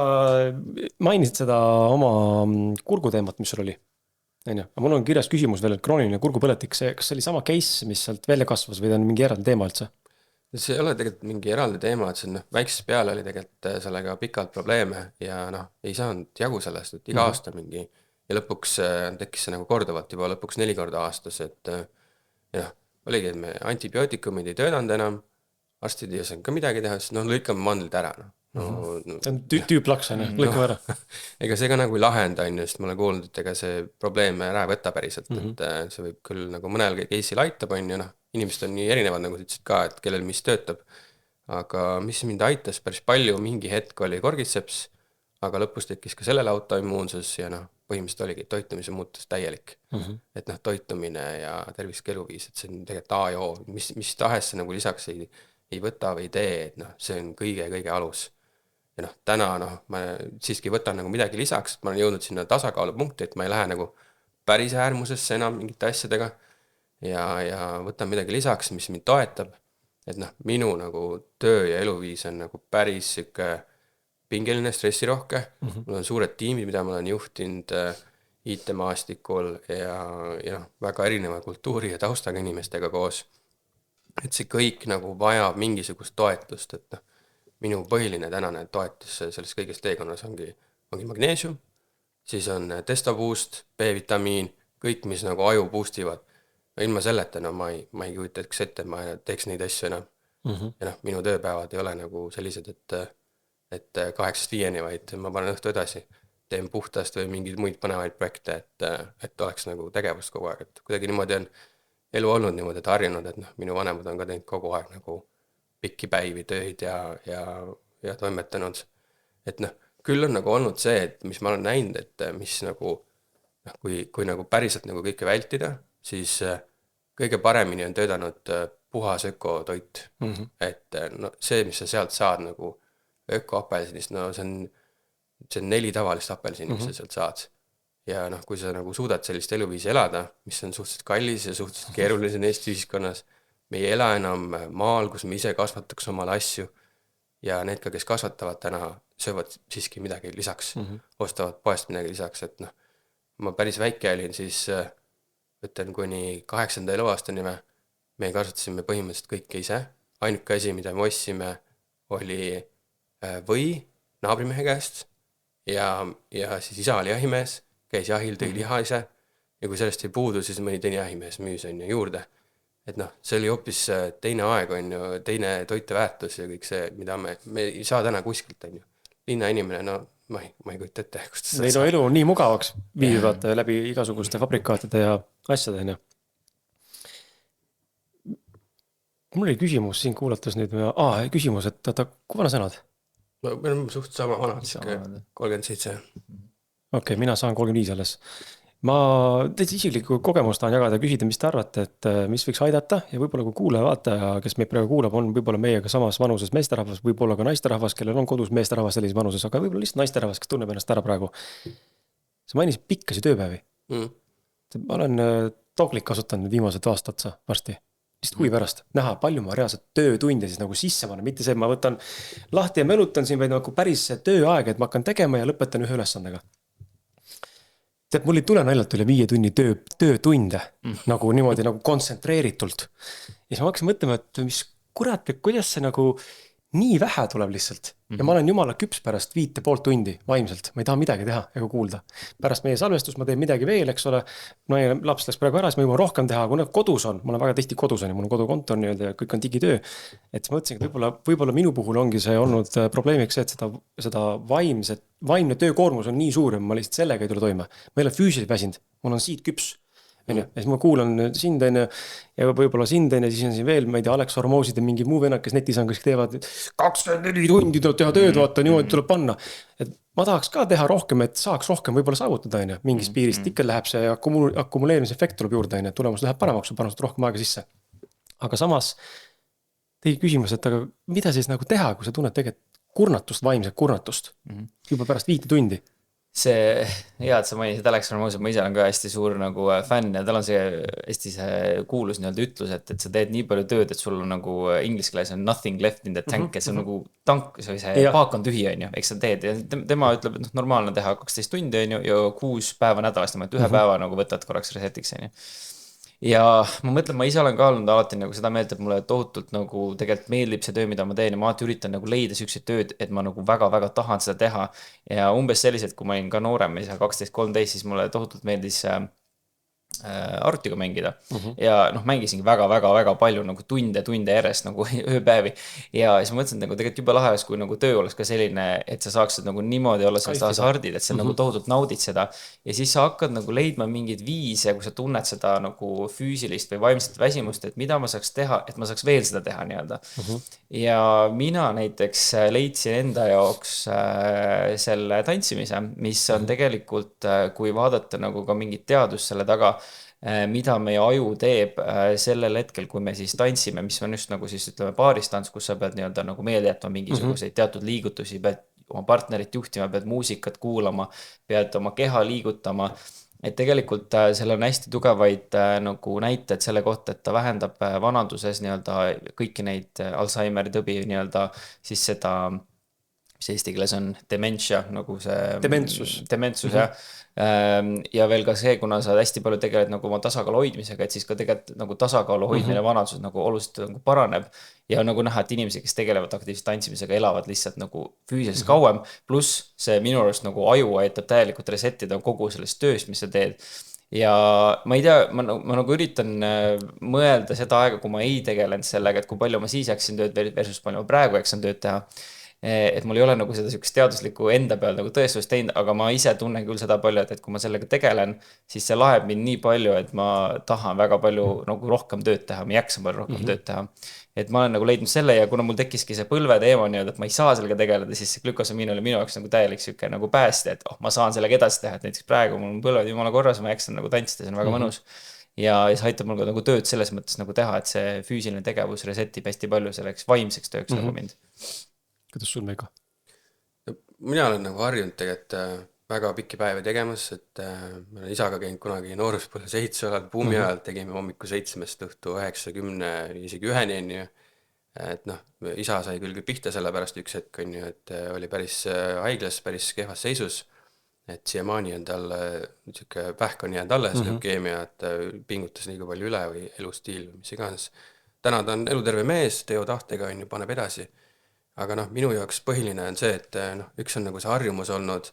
mainisid seda oma kurguteemat, mis sul oli. Aga mul on kirjas küsimus veel, et krooniline kurgupõletik, kas see oli sama case, mis sealt välja kasvas või ta on mingi eraldi teema üldse? See ei ole tegelikult mingi eraldi teema, et see on väiksest peale oli tegelikult sellega pikalt probleeme ja noh, ei saanud jagu sellest, et iga aasta mingi ja lõpuks tekkis see nagu korduvalt juba lõpuks 4 korda aastas, et ja oligi, et me antibiootikumid ei töötanud enam, arstid ei osanud ka midagi teha, siis lõikame mandlid ära, No, see on tüüplaks, lõikame ära. Ega see ka nagu ei lahenda, sest ma olen kuulnud, et ega see probleeme ära võtta päriselt, et see võib küll nagu mõnel case'il aitab, inimesed on nii erinevad, nagu sa ütlesid ka, et kellel mis töötab, aga mis mind aitas päris palju, mingi hetk oli korgitseps, aga lõpus tekkis ka sellele autoimmuunsus ja põhimõtteliselt oligi toitumise muutus täielik, et toitumine ja tervislik eluviis, et see on tegelikult A ja O, mis tahes see nagu lisaks ei võta või ei tee, et see on kõige alus. Ja täna ma siiski võtan nagu midagi lisaks, et ma olen jõudnud sinna tasakaalupunkti, et ma ei lähe nagu päris äärmusesse enam mingite asjadega ja võtan midagi lisaks, mis mind toetab, et minu nagu töö ja eluviis on nagu päris siuke pingeline, stressirohke, mul on suured tiimid, mida ma olen juhtinud IT-maastikul ja väga erineva kultuuri ja taustaga inimestega koos, et see kõik nagu vajab mingisugust toetust, et minu põhiline tänane toetus selles kõiges teekonnas ongi magneesium, siis on testoboost, B-vitamiin, kõik, mis nagu aju boostivad. Ilma selleta, ma ei kujutaks ette, ma teeks neid asju enam. Ja minu tööpäevad ei ole nagu sellised, et 8-5, vaid ma panen õhtu edasi, teen puhtast või mingeid muid põnevaid projekte, et oleks nagu tegevust kogu aeg, et kuidagi niimoodi on elu olnud niimoodi, et harjunud, et minu vanemad on ka teinud kogu aeg nagu pikki päivi tööid ja toimetanud. Et küll on nagu olnud see, et mis ma olen näinud, et mis nagu, kui nagu päriselt nagu kõike vältida, siis kõige paremini on töötanud puhas ökotoit. Et see, mis sa sealt saad nagu ökoapelsinist, see on 4 tavalist apelsini, mis sa sealt saad. Ja kui sa nagu suudad sellist eluviisi elada, mis on suhteliselt kallis ja suhteliselt keeruline Eesti ühiskonnas, me ei ela enam maal, kus me ise kasvataks omale asju ja need ka, kes kasvatavad täna, söövad siiski midagi lisaks, ostavad poest midagi lisaks, et ma päris väike olin, siis ütlen kuni 8. eluaastani me kasvatasime põhimõtteliselt kõike ise, ainuke asi, mida me ostsime, oli või naabrimehe käest ja siis isa oli jahimees, käis jahil, tõi liha ise ja kui sellest ei puudu, siis mõni teine jahimees müüs on juurde. Et see oli hoopis teine aeg on ju, teine toiteväärtus ja kõik see, mida me ei saa täna kuskilt on ju. Linna inimene, ma ei kujuta ette, kust seda saab. Elu on nii mugavaks viivad läbi igasuguste fabrikaatide ja asjad on ju. Mul oli küsimus siin kuulates nüüd, küsimus, et kui vana sa oled? Me oleme suht sama vanad, 37. Okei, mina saan 35 alles. ma täitsa isiklikku kogemust tahan jagada ja küsida, mis te arvate, et mis võiks aidata ja võib-olla kui kuulaja-vaataja, kes meid praegu kuulab, on võib-olla meiega samas vanuses meesterahvas, võib-olla ka naisterahvas, kellel on kodus meesterahvas sellises vanuses, aga võib-olla lihtsalt naisterahvas, kes tunneb ennast ära praegu. Sa mainisid pikkasi tööpäevi. Ma olen Doglit kasutanud viimased aasta otsa varsti. Lihtsalt huvi pärast näha, palju ma reaalselt töötunde siis nagu sisse panen, mitte see, et ma võtan lahti ja melutan siin, vaid nagu päris tööaeg, et ma hakkan tegema ja lõpetan ühe ülesandega. Tead, mul ei tule naljalt üle 5 tunni töötunde, nagu niimoodi nagu kontsentreeritult. Ja siis ma hakkasin mõtlema, et mis kurat, kuidas see nagu nii vähe tuleb lihtsalt. Ja ma olen jumala küps pärast 5,5 tundi vaimselt. Ma ei taha midagi teha ega kuulda. Pärast meie salvestus ma teen midagi veel, eks ole. No ja laps läks praegu ära, siis ma jõuan rohkem teha, kui kodus on. Ma olen väga tihti kodus on ja mul on kodukontor nii-öelda ja kõik on digitöö. Et ma mõtlesin, et võib-olla minu puhul ongi see olnud probleemiks see, et seda vaimne töökoormus on nii suur ja ma lihtsalt sellega ei tule toime. Ma ei ole füüsiliselt väsinud, mul on siit küps. Ja siis ma kuulan sind ja võib-olla sind ja siis on siin veel, ma ei tea, Alex Hormoosid ja mingi muu vennak, kes netis on, kes teevad 24 tundi tuleb teha tööd, vaata, niimoodi tuleb panna. Et ma tahaks ka teha rohkem, et saaks rohkem võib-olla saavutada, mingis piirist. Ikka läheb see akumuleerimisefekt tuleb juurde, tulemus läheb paremaks, panustad rohkem aega sisse. Aga samas tegi küsimus, et aga mida siis nagu teha, kui sa tunned tegelikult kurnatust, vaimset kurnatust juba pärast 5 tundi? See, hea, et sa mainisid Alex Hormoosid, ma ise olen ka hästi suur nagu fänn ja tal on see hästi see kuulus nii-öelda ütlus, et sa teed nii palju tööd, et sul on nagu inglise keeles on nothing left in the tank, et see on nagu tank, see paak on tühi, on ju, eks sa teed ja tema ütleb, et normaalne teha 12 tundi, on ju, ja 6 päeva nädalast, et ühe päeva nagu võtad korraks resetiks, on ju. Ja ma mõtlen, ma ise olen ka olnud alati nagu seda meelt, et mulle tohutult nagu tegelikult meeldib see töö, mida ma teen ja ma alati üritan nagu leida siukseid tööd, et ma nagu väga-väga tahan seda teha. Ja umbes selliselt, kui ma olin ka noorem, 12-13, siis mulle tohutult meeldis arvutiga mängida ja mängisingi väga-väga-väga palju nagu tunde järjest nagu ööpäevi ja siis ma mõtlesin, et nagu tegelikult juba lahe oleks, kui nagu töö oleks ka selline, et sa saaksid nagu niimoodi olla sellest hasardid, et sa nagu tohutult naudid seda ja siis sa hakkad nagu leidma mingeid viise, kui sa tunned seda nagu füüsilist või vaimset väsimust, et mida ma saaks teha, et ma saaks veel seda teha nii-öelda. Ja mina näiteks leidsin enda jaoks selle tantsimise, mis on tegelikult, kui vaadata nagu ka mingit teadust selle taga, mida meie aju teeb sellel hetkel, kui me siis tantsime, mis on just nagu siis ütleme paaristants, kus sa pead nii-öelda nagu meelde jätma mingisuguseid teatud liigutusi, pead oma partnerit juhtima, pead muusikat kuulama, pead oma keha liigutama, et tegelikult seal on hästi tugevaid nagu näited selle kohta, et ta vähendab vanaduses nii-öelda kõiki neid Alzheimeri tõbi nii-öelda siis seda, mis eesti keeles on dementia, nagu see dementsus jah. Ja veel ka see, kuna sa hästi palju tegeled nagu oma tasakaalu hoidmisega, et siis ka tegelikult nagu tasakaalu hoidmine vanaduses nagu oluliselt nagu paraneb ja nagu näha, et inimesi, kes tegelevad aktiivselt tantsimisega, elavad lihtsalt nagu füüsiliselt kauem, pluss see minu arust nagu aju aitab täielikult resetida kogu sellest tööst, mis sa teed. Ja ma ei tea, ma nagu üritan mõelda seda aega, kui ma ei tegelenud sellega, et kui palju ma siis jaksin tööd versus palju ma praegu jaksin tööd teha. Et mul ei ole nagu seda sükest teaduslikku enda peal nagu tõestust teinud, aga ma ise tunnen küll seda palju, et kui ma sellega tegelen, siis see laeb mind nii palju, et ma tahan väga palju nagu rohkem tööd teha, ma jaksan palju rohkem tööd teha. Et ma olen nagu leidnud selle ja kuna mul tekkiski see põlve teema nii-öelda, et ma ei saa sellega tegeleda, siis see glükosamiin oli minu jaoks nagu täielik süke nagu pääste, et ma saan sellega edasi teha, et näiteks praegu mul on põlved jumala korras, ma jaksan nagu tantsida, see on väga mõnus. Ja see aitab mul ka nagu tööd selles mõttes nagu teha, et see füüsiline tegevus resetib hästi palju selleks vaimseks tööks nagu mind. Kuidas sul Meiko? Mina olen nagu harjunud tegelikult väga pikki päevi tegemas, et ma olen isaga käinud kunagi nooruspõlves ehitusalal buumi ajal, tegime hommiku 7-st õhtu 9-10, isegi 1-ni. Et isa sai küll pihta selle pärast üks hetk, et oli päris haiglas, päris kehvas seisus, et siiamaani on tal pähk on jäänud alles, leukeemia, et pingutas liiga palju üle või elustiil või mis iganes. Täna ta on eluterve mees, teo tahtega paneb edasi. Aga minu jaoks põhiline on see, et üks on nagu see harjumus olnud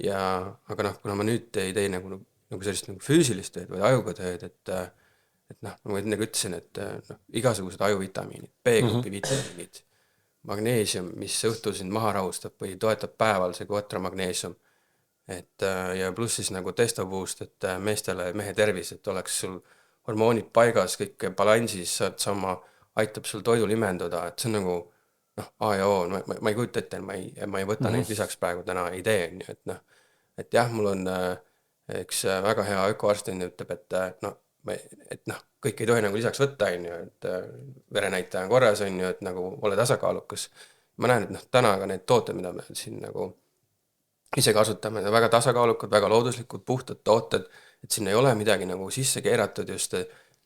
ja aga kuna ma nüüd ei tee nagu sellist nagu füüsilist tööd või ajuga tööd, et ma nagu ütlesin, et igasugused ajuvitamiinid, B-grupi vitamiinid, magneesium, mis õhtul sind maha rahustab või toetab päeval, see quatramagneesium, et ja pluss siis nagu testoboost, et meestele mehe tervis, et oleks sul hormoonid paigas, kõik balansis, aitab sul toidul imenduda, et see on nagu A ja O, ma ei kujuta ette, ma ei võta neid lisaks praegu täna ei tee, et jah, mul on üks väga hea ökoarst ütleb, et noh, kõik ei tohi nagu lisaks võtta, on ju, et verenäitaja on korras, on ju, et nagu ole tasakaalukas. Ma näen, et täna ka need tooted, mida me siin nagu ise kasutame, väga tasakaalukad, väga looduslikud, puhtad tooted, et sinna ei ole midagi nagu sisse keeratud just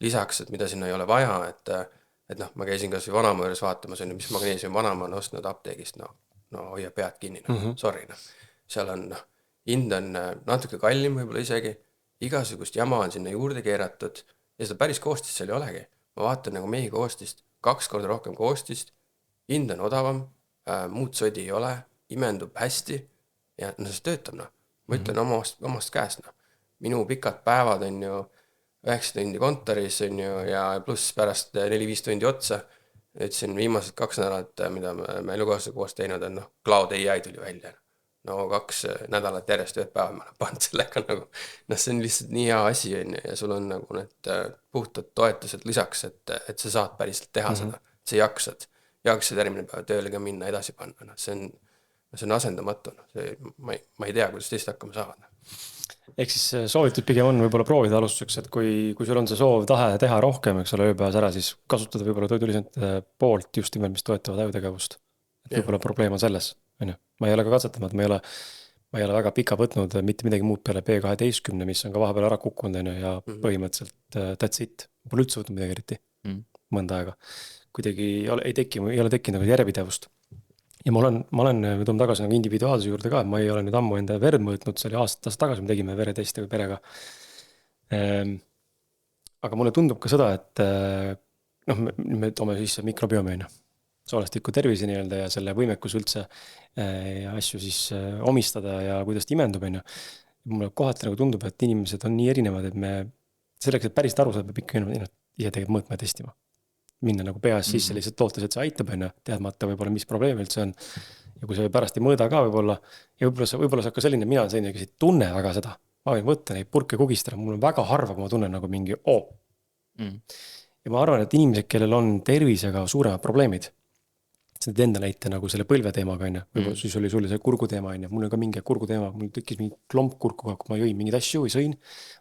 lisaks, et mida sinna ei ole vaja, et ma käisin kas või vanaema juures vaatamas, mis magneesium vanaema on ostnud apteegist, no hoia pead kinni, sorry, seal on, hind on natuke kallim võib-olla isegi, igasugust jama on sinna juurde keeratud ja seda päris koostist seal ei olegi. Ma vaatan nagu meie koostist, 2 korda rohkem koostist, hind on odavam, muud sodi ei ole, imendub hästi ja see töötab, Ma ütlen omast käest, Minu pikad päevad on ju 9 tundi kontoris on ju ja pluss pärast 4-5 tundi otsa. Ütlesin viimased 2 nädalat, mida me elukohasega koos teinud on, Cloud AI tuli välja. 2 nädalat järjest 1 päeva ma olen pannud sellega nagu, see on lihtsalt nii hea asi on ju ja sul on nagu need puhtad toetused lisaks, et sa saad päriselt teha seda, sa jaksad järgmine päev tööle ka minna edasi panna, see on asendamatu, ma ei tea, kuidas teist hakkama saavad. Ehk siis soovitud pigem on võib-olla proovida alustuseks, et kui sul on see soov tahe teha rohkem, eks ole, ööpäevas ära, siis kasutada võib-olla toidulisandite poolt just nimelt, mis toetavad ajutegevust. Et võib-olla probleem on selles, on ju. Ma ei ole ka katsetanud, ma ei ole väga pika võtnud mitte midagi muud peale B12, mis on ka vahepeal ära kukkunud, on ju, ja põhimõtteliselt that's it. Pole üldse võtnud midagi eriti mõnda aega. Kuidagi ei ole tekkinud nagu järjepidevust. Ja ma olen toon tagasi nagu individuaalse juurde ka, ma ei ole nüüd ammu enda verd mõõtnud, see oli aastas tagasi, me tegime veretesti perega. Aga mulle tundub ka seda, et me toome sisse mikrobiomi, soolestiku tervise nii-öelda ja selle võimekus üldse asju siis omistada ja kuidas ta imendub, on ju. Mulle kohati nagu tundub, et inimesed on nii erinevad, et me selleks, et päris aru saada, peab ikka ise tegelikult mõõtma ja testima. Minna nagu peas sisse lihtsalt lootes, et see aitab, on ju, teadmata võib-olla, mis probleem üldse on. Ja kui sa pärast ei mõõda ka võib-olla, ja võib-olla sa ka selline, mina olen selline, kes ei tunne väga seda. Ma võin võtta neid purke kugistada, mul on väga harva, kui ma tunnen nagu mingi Ja ma arvan, et inimesed, kellel on tervisega suuremad probleemid, see enda näite nagu selle põlve teemaga, on ju, võib-olla siis oli sulle see kurgu teema, on ju, mul on ka mingi kurgu teema, mul tekkis mingi klomp kurkuga, kui ma jõin mingid asju või sõin,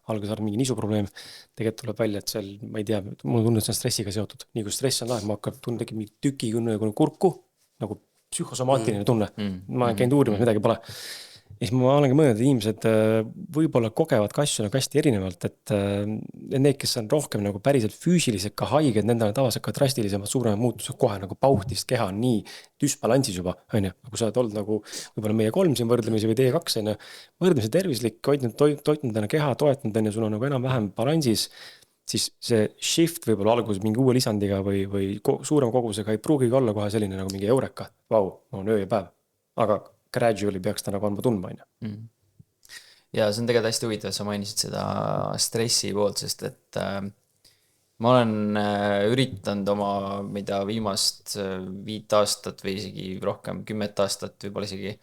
alguses arvan mingi nisuprobleem, tegelikult tuleb välja, et seal, ma ei tea, mul tunned, see on stressiga seotud, nii kui stress on lahe, ma hakkab tunne, tekib mingi tüki kurku, nagu psühhosomaatiline tunne, ma olen käinud uurimas, midagi pole. Ja siis ma olengi mõelnud, et inimesed võib-olla kogevad ka asju nagu hästi erinevalt, et need, kes on rohkem nagu päriselt füüsilised ka haiged, nendele tavaliselt ka drastilisemad suuremad muutused kohe nagu pautist keha on nii düsbalansis juba, on ju, kui sa oled olnud nagu võib-olla meie 3 siin võrdlemisi või T2, on ju, võrdlemisi tervislik, toitnud täna keha, toetnud, on ju, sul on nagu enam-vähem balansis, siis see shift võib-olla alguses mingi uue lisandiga või suurema kogusega ei pruugigi olla kohe selline nagu mingi eureka, vau, on öö ja päev, aga gradually peaks ta nagu andma tundma, on ju. Ja see on tegelikult hästi huvitav, sa mainisid seda stressi poolt, sest et ma olen üritanud oma viimast 5 aastat või isegi rohkem 10 aastat võib-olla isegi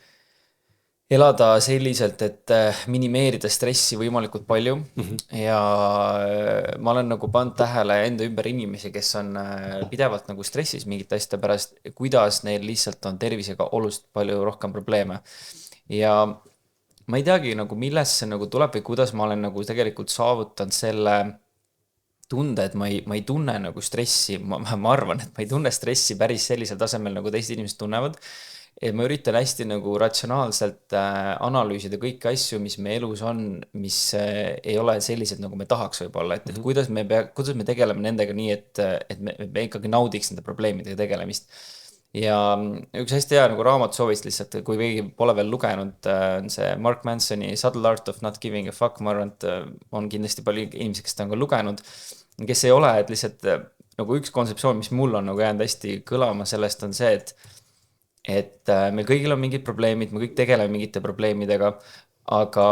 elada selliselt, et minimeerida stressi võimalikult palju ja ma olen nagu pannud tähele enda ümber inimesi, kes on pidevalt nagu stressis mingite asjade pärast, kuidas neil lihtsalt on tervisega oluliselt palju rohkem probleeme. Ja ma ei teagi nagu millest see nagu tuleb või kuidas ma olen nagu tegelikult saavutanud selle tunde, et ma ei tunne nagu stressi, ma arvan, et ma ei tunne stressi päris sellisel tasemel, nagu teised inimesed tunnevad. Et ma üritan hästi nagu ratsionaalselt analüüsida kõiki asju, mis me elus on, mis ei ole sellised, nagu me tahaks võib-olla, et kuidas me tegeleme nendega nii, et me ikkagi naudiks nende probleemidega tegelemist. Ja üks hästi hea nagu raamat soovist lihtsalt, kui keegi pole veel lugenud, on see Mark Mansoni Subtle Art of Not Giving a Fuck, ma arvan, et on kindlasti palju inimesi, kes ta on ka lugenud, kes ei ole, et lihtsalt nagu üks kontseptsioon, mis mul on nagu jäänud hästi kõlama sellest on see, et meil kõigil on mingid probleemid, me kõik tegeleme mingite probleemidega, aga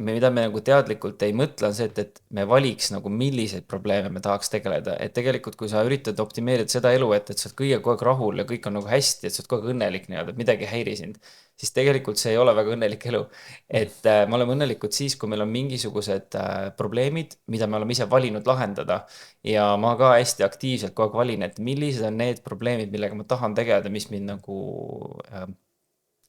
mida me nagu teadlikult ei mõtle on see, et me valiks nagu milliseid probleeme me tahaks tegeleda, et tegelikult kui sa üritad optimeerida seda elu, et sa oled kõige kogu aeg rahul ja kõik on nagu hästi, et sa oled kogu aeg õnnelik nii-öelda, et midagi ei häiri sind, siis tegelikult see ei ole väga õnnelik elu. Et me oleme õnnelikud siis, kui meil on mingisugused probleemid, mida me oleme ise valinud lahendada ja ma ka hästi aktiivselt kogu aeg valin, et millised on need probleemid, millega ma tahan tegeleda, mis mind nagu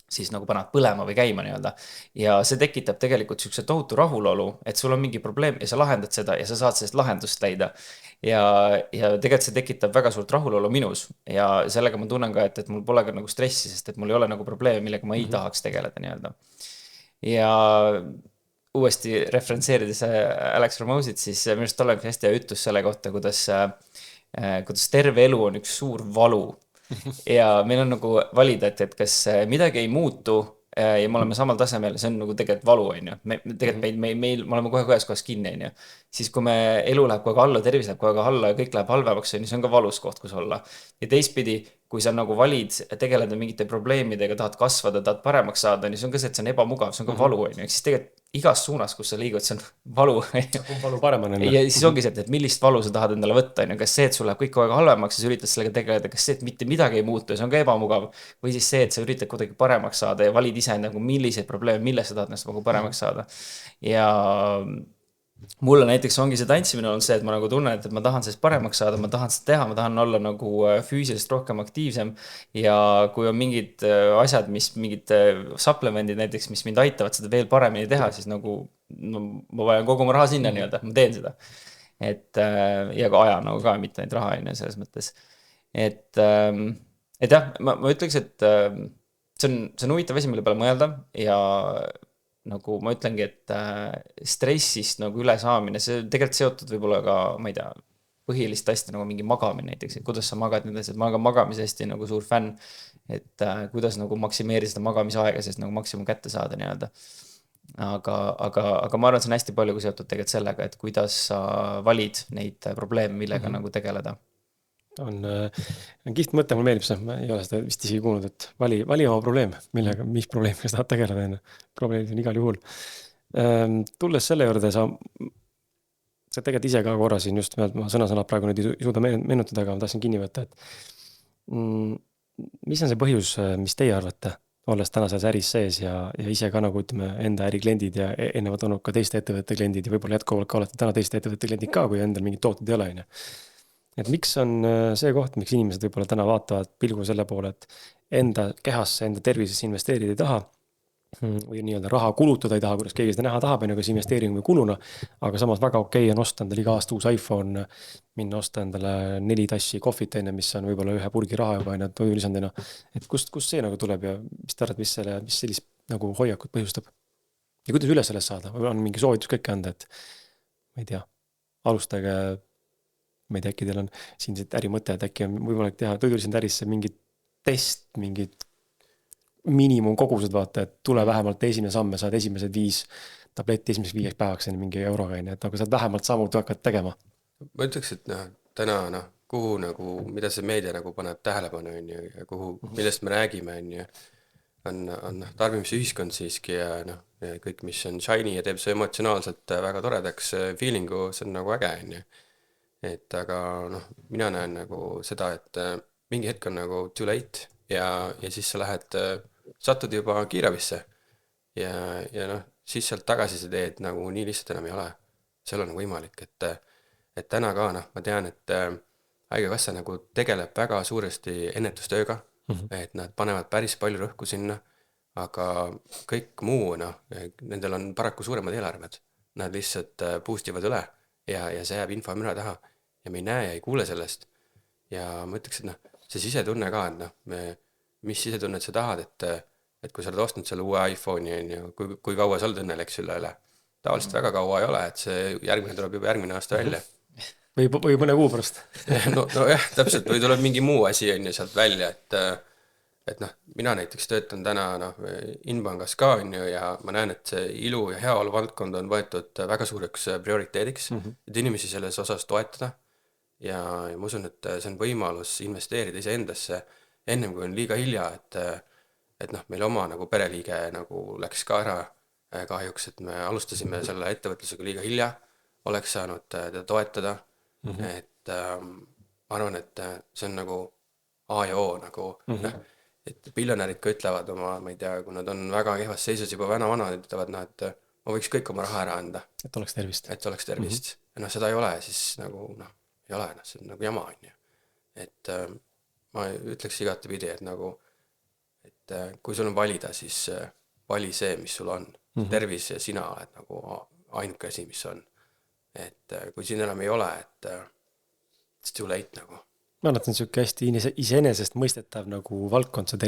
siis nagu panevad põlema või käima nii-öelda. Ja see tekitab tegelikult siukse tohutu rahulolu, et sul on mingi probleem ja sa lahendad seda ja sa saad sellest lahendust leida. Ja tegelikult see tekitab väga suurt rahulolu minus ja sellega ma tunnen ka, et mul pole ka nagu stressi, sest et mul ei ole nagu probleeme, millega ma ei tahaks tegeleda nii-öelda. Ja uuesti referentseerides Alex Ramosit, siis minu arust tal on hästi hea ütlus selle kohta, kuidas terve elu on üks suur valu. Ja meil on nagu valida, et kas midagi ei muutu ja me oleme samal tasemel, see on nagu tegelikult valu, on ju. Tegelikult me oleme kohe ühes kohas kinni, on ju. Siis kui me elu läheb kogu aeg alla, tervis läheb kogu aeg alla ja kõik läheb halvemaks, on ju, see on ka valus koht, kus olla. Ja teistpidi, kui sa nagu valid tegeleda mingite probleemidega, tahad kasvada, tahad paremaks saada, siis on ka see, et see on ebamugav, see on ka valu, on ju. Ehk siis tegelikult igas suunas, kus sa liigud, see on valu. Valu paremana. Ja siis ongi see, et millist valu sa tahad endale võtta, on ju. Kas see, et sul läheb kõik kogu aeg halvemaks ja sa üritad sellega tegeleda, kas see, et mitte midagi ei muutu ja see on ka ebamugav, või siis see, et sa üritad kuidagi paremaks saada ja valid ise nagu milliseid probleeme, mille sa tahad ennast nagu paremaks saada. Ja mulle näiteks ongi see tantsimine on see, et ma nagu tunnen, et ma tahan sellest paremaks saada, ma tahan seda teha, ma tahan olla nagu füüsiliselt rohkem aktiivsem ja kui on mingid asjad, mingid supplemendid näiteks, mis mind aitavad seda veel paremini teha, siis nagu no, ma vajan kogu oma raha sinna nii-öelda, ma teen seda. Et ja ka aja nagu ka, mitte ainult raha on selles mõttes. Et jah, ma ütleks, et see on huvitav asi, mille peale mõelda ja nagu ma ütlengi, et stressist nagu üle saamine, see tegelikult seotud võib-olla ka, ma ei tea, põhilist asja nagu mingi magamine näiteks, et kuidas sa magad nendes, et ma olen ka magamise hästi nagu suur fänn, et kuidas nagu maksimeerida seda magamisaega, sest nagu maksimum kätte saada nii-öelda. Aga ma arvan, et see on hästi palju seotud tegelikult sellega, et kuidas sa valid neid probleeme, millega nagu tegeleda. On kihvt mõte, mul meeldib see, ma ei ole seda vist isegi kuulnud, et vali oma probleem, mis probleemiga sa tahad tegeleda, probleemid on igal juhul. Tulles selle juurde, sa tegelikult ise ka korra siin just, ma sõna-sõnalt praegu nüüd ei suuda meenutada, aga ma tahtsin kinni võtta, et mis on see põhjus, mis teie arvate, olles täna selles äris sees ja ise ka nagu ütleme enda ärikliendid ja ennevad olnud ka teiste ettevõtete kliendid ja võib-olla jätkuvalt ka olete täna teiste ettevõtete kliendid ka, kui endal mingid tooted ei ole, on ju. Et miks on see koht, miks inimesed võib-olla täna vaatavad pilgu selle poole, et enda kehasse, enda tervisesse investeerida ei taha või nii-öelda raha kulutada ei taha, kuidas keegi seda näha tahab, kas investeering või kuluna, aga samas väga okei on osta endale iga aasta uus iPhone, minna osta endale 4 tassi kohvit, mis on võib-olla 1 purgi raha juba, toidulisandina. Et kust see nagu tuleb ja mis te arvad, mis sellist nagu hoiakut põhjustab? Ja kuidas üles sellest saada? Või on mingi soovitus kõike anda, et ma ei tea, alustage. Ma ei tea, äkki teil on siin ärimõte, et äkki on võimalik teha toidulisand ärisse mingid test, mingid miinimumkogused vaata, et tule vähemalt esimene samme, saad esimesed 5 tabletti esimeseks 5 päevaks mingi euroga, et nagu saad vähemalt sammud hakkad tegema. Ma ütleks, et täna kuhu nagu, mida see meedia nagu paneb tähelepanu on ju, ja kuhu, millest me räägime on ju, on tarbimisühiskond siiski ja kõik, mis on shiny ja teeb see emotsionaalselt väga toredaks feelingu, see on nagu äge on ju. Et aga mina näen nagu seda, et mingi hetk on nagu too late ja siis sa lähed, satud juba kiirabisse ja siis sealt tagasi sa teed nagu nii lihtsalt enam ei ole. Seal on võimalik, et täna ka ma tean, et Haigekassa nagu tegeleb väga suuresti ennetustööga, et nad panevad päris palju rõhku sinna, aga kõik muu, nendel on paraku suuremad eelarved. Nad lihtsalt boostivad üle ja see jääb infomüra taha. Ja me ei näe ja ei kuule sellest. Ja ma ütleks, et see sisetunne ka, et mis sisetunnet sa tahad, et kui sa oled ostnud selle uue iPhone'i, kui kaua sa oled õnneleks üle. Tavaliselt väga kaua ei ole, et see järgmine tuleb juba järgmine aasta välja. Või mõne kuu pärast. No jah, täpselt, või tuleb mingi muu asi on ju sealt välja, et mina näiteks töötan täna Inbangas ka on ju ja ma näen, et see ilu ja heaolu valdkond on võetud väga suureks prioriteediks, et inimesi selles osas toetada. Ja ma usun, et see on võimalus investeerida ise endasse ennem kui on liiga hilja, et meil oma nagu pereliige nagu läks ka ära kahjuks, et me alustasime selle ettevõtlusega liiga hilja, oleks saanud teda toetada, et ma arvan, et see on nagu A ja O nagu, et biljonärid ka ütlevad oma, ma ei tea, kui nad on väga kehvas seisus juba vana, ütlevad et ma võiks kõik oma raha ära anda. Et oleks tervist. Et oleks tervist. Ja seda ei ole, siis nagu ei ole, see on nagu jama on ju. Et ma ütleks igatepidi, et nagu, et et kui sul on valida, siis vali see, mis sul on. Tervis ja sina oled nagu ainuke asi, mis on. Et kui siin enam ei ole, et it's too late nagu. Ma arvan, et on siuke hästi iseenesest mõistetav nagu valdkond see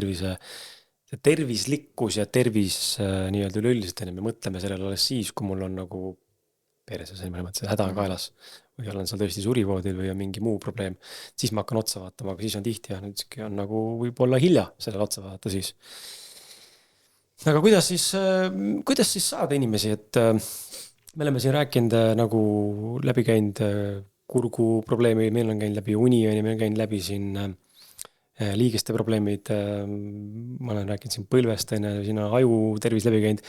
tervislikkus ja tervis nii-öelda üleüldiselt, me mõtleme sellele alles siis, kui mul on nagu perses, see häda kaelas või olen seal tõesti surivoodil või on mingi muu probleem, siis ma hakkan otsa vaatama, aga siis on tihti ja nüüd on nagu võib-olla hilja sellele otsa vaadata siis. Aga kuidas siis saada inimesi, et me oleme siin rääkinud nagu läbi käinud kurgu probleemi, meil on käinud läbi uni, meil on käinud läbi siin liigeste probleemid, ma olen rääkinud siin põlvest, siin on aju tervis läbi käinud.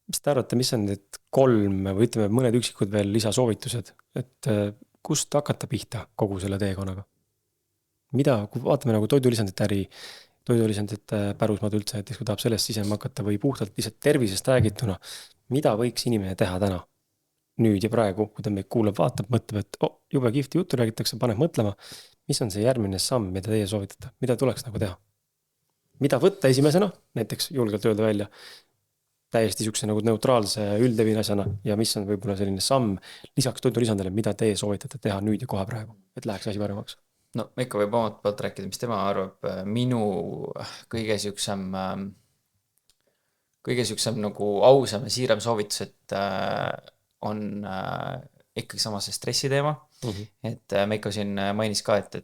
Mis te arvate, mis on need 3 või ütleme mõned üksikud veel lisasoovitused, et kust hakata pihta kogu selle teekonnaga? Mida, kui vaatame nagu toidulisandite äri, toidulisandite pärusmaad üldse, et kui tahab sellest sisema hakata või puhtalt lihtsalt tervisest räägituna, mida võiks inimene teha täna? Nüüd ja praegu, kui ta meid kuulab, vaatab, mõtleb, et jube kihvti juttu räägitakse, paneb mõtlema, mis on see järgmine samm, mida teie soovitate, mida tuleks nagu teha? Mida võtta esimesena, näiteks julgelt öelda välja, täiesti siukse nagu neutraalse üldevin asjana ja mis on võib-olla selline samm lisaks toidulisandele, mida teie soovitate teha nüüd ja kohe praegu, et läheks asi paremaks? No ikka võib omalt poolt rääkida, mis tema arvab. Minu kõige siuksem nagu ausam ja siiram soovitus, et on ikkagi sama see stressi teema. Et Meiko siin mainis ka, et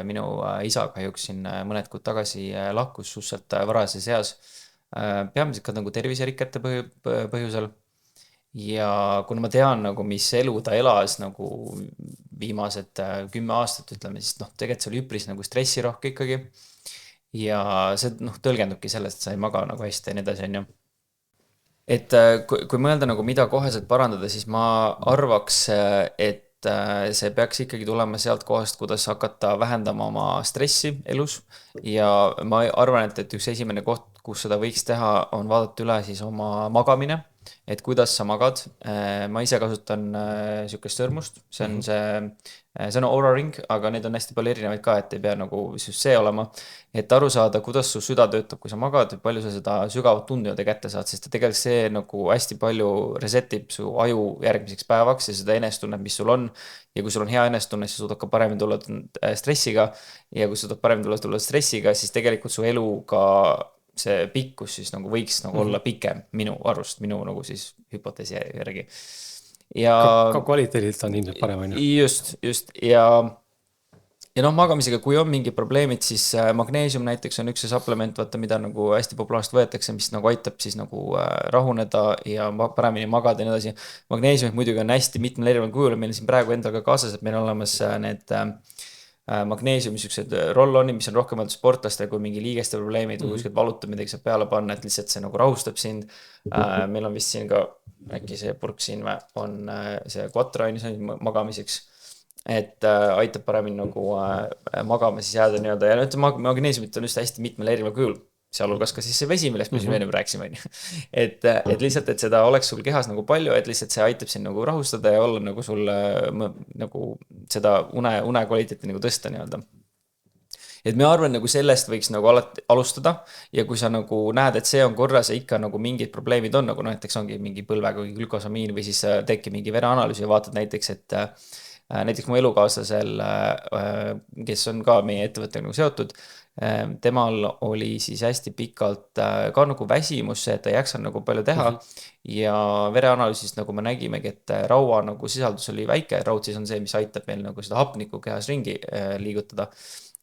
minu isa kahjuks siin mõned kuud tagasi lahkus suhteliselt varajases eas. Peamiselt ka nagu terviserikete põhjusel ja kuna ma tean nagu mis elu ta elas nagu viimased 10 aastat ütleme, siis tegelikult see oli üpris nagu stressirohke ikkagi ja see tõlgendubki sellest, et sa ei maga nagu hästi ja nii edasi, on ju. Et kui mõelda nagu mida koheselt parandada, siis ma arvaks, et see peaks ikkagi tulema sealt kohast, kuidas hakata vähendama oma stressi elus ja ma arvan, et üks esimene koht, kus seda võiks teha, on vaadata üle siis oma magamine, et kuidas sa magad. Ma ise kasutan siukest sõrmust, see on Oura Ring, aga neid on hästi palju erinevaid ka, et ei pea nagu see olema, et aru saada, kuidas su süda töötab, kui sa magad, palju sa seda sügavat tundunud kätte saad, sest tegelikult see nagu hästi palju resetib su aju järgmiseks päevaks ja seda enestunnet, mis sul on. Ja kui sul on hea enestunne, siis suudad ka paremini tulla stressiga ja kui suudad paremini tulla stressiga, siis tegelikult su elu ka see pikkus siis nagu võiks nagu olla pikem minu arust, minu nagu siis hüpoteesi järgi. Ja ka kvaliteedilt on ilmselt parem, on ju. Just. Ja magamisega, kui on mingi probleemid, siis magneesium näiteks on üks supplement, vaata, mida nagu hästi populaarselt võetakse, mis nagu aitab siis nagu rahuneda ja paremini magada ja nii edasi. Magneesiumid muidugi on hästi mitmel erineval kujul, meil siin praegu endal ka kaasas, et meil on olemas need magneesiumi siuksed roll-onid, mis on rohkem olnud sportlastel, kui mingi liigeste probleemid või kuskilt valutab midagi saab peale panna, et lihtsalt see nagu rahustab sind. Meil on vist siin ka, äkki see purk siin on see Quattro magamiseks, et aitab paremini nagu magama siis jääda nii-öelda ja magneesiumit on just hästi mitmel erineval kujul, sealhulgas ka siis see vesi, millest me siin enne rääkisime. Et lihtsalt, et seda oleks sul kehas nagu palju, et lihtsalt see aitab sind nagu rahustada ja olla nagu sul nagu seda une kvaliteeti nagu tõsta nii-öelda. Et me arvan, nagu sellest võiks nagu alati alustada ja kui sa nagu näed, et see on korras ja ikka nagu mingid probleemid on, nagu näiteks ongi mingi põlvega või glükosamiin või siis teki mingi vereanalüüsi ja vaatad näiteks, et näiteks mu elukaaslasel, kes on ka meie ettevõttega nagu seotud, temal oli siis hästi pikalt ka nagu väsimus see, et ta ei jaksa nagu palju teha ja vereanalüüsist nagu me nägimegi, et raua nagu sisaldus oli väike, raud siis on see, mis aitab meil nagu seda hapnikku kehas ringi liigutada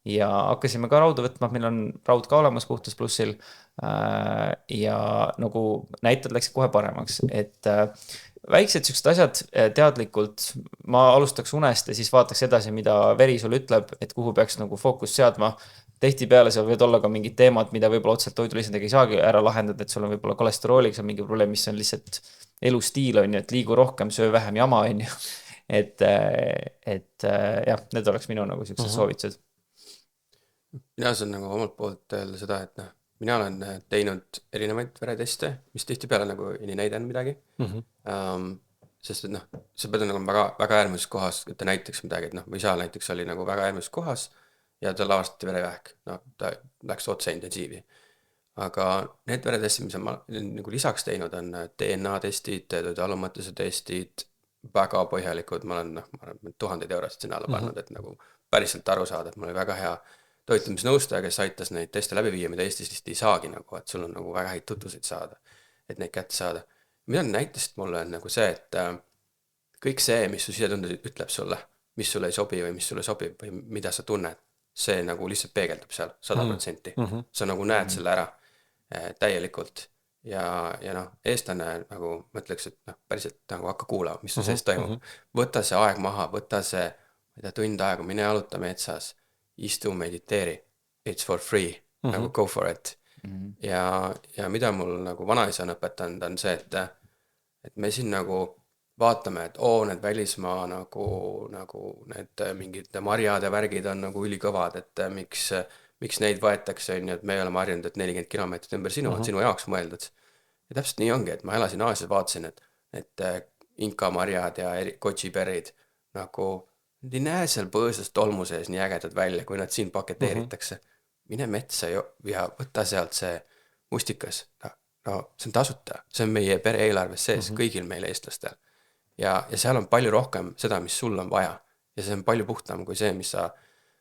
ja hakkasime ka rauda võtma, meil on raud ka olemas Puhtas Plussil ja nagu näitajad läksid kohe paremaks, et väiksed siuksed asjad teadlikult, ma alustaks unest ja siis vaataks edasi, mida veri sul ütleb, et kuhu peaks nagu fookus seadma. Tehti peale seal võid olla ka mingid teemad, mida võib-olla otseselt toidulisandega ei saagi ära lahendada, et sul on võib-olla kolesterooliga on mingi probleem, mis on lihtsalt elustiil on ju, et liigu rohkem, söö vähem jama on ju. Et jah, need oleks minu nagu siuksed soovitused. Mina saan nagu omalt poolt öelda seda, et mina olen teinud erinevaid vereteste, mis tihti peale nagu ei näidanud midagi. Sest et sa pead nagu väga, väga äärmises kohas, et ta näitaks midagi, et mu isa näiteks oli nagu väga äärmises kohas ja ta lavastati verevähk, ta läks otse intensiivi. aga need veretestid, mis ma olen nagu lisaks teinud, on DNA testid, toidualumatuse testid, väga põhjalikud, ma olen 1000 eurosid sinna alla pannud, et nagu päriselt aru saada, et mul oli väga hea toitumisnõustaja, kes aitas neid teste läbi viia, mida Eestis lihtsalt ei saagi nagu, et sul on nagu väga häid tutvuseid saada, et neid kätte saada. Mida nad näitasid mulle on nagu see, et kõik see, mis su sisetunde ütleb sulle, mis sulle ei sobi või mis sulle sobib või mida sa tunned, see nagu lihtsalt peegeldub seal 100%. Sa nagu näed selle ära täielikult ja noh, eestlane nagu mõtleks, et noh, päriselt nagu hakka kuulama, mis su sees toimub. Võta see aeg maha, võta see tund aega, mine jaluta metsas, istu, mediteeri, it's for free, nagu go for it. Ja mida mul nagu vanaisa on õpetanud, on see, et me siin nagu vaatame, et need välismaa nagu need mingid marjad ja värgid on nagu ülikõvad, et miks neid võetakse, on ju, et me oleme harjunud, et 40 kilomeetrit ümber sinu on sinu jaoks mõeldud. Ja täpselt nii ongi, et ma elasin Aasias, vaatasin, et inka marjad ja kotsiberid nagu nad ei näe seal põõsas tolmu sees nii ägedad välja, kui nad siin paketeeritakse. Mine metsa ja võta sealt see mustikas. No see on tasuta, see on meie pere eelarves sees, kõigil meil eestlastel. Ja seal on palju rohkem seda, mis sul on vaja. Ja see on palju puhtam kui see, mis sa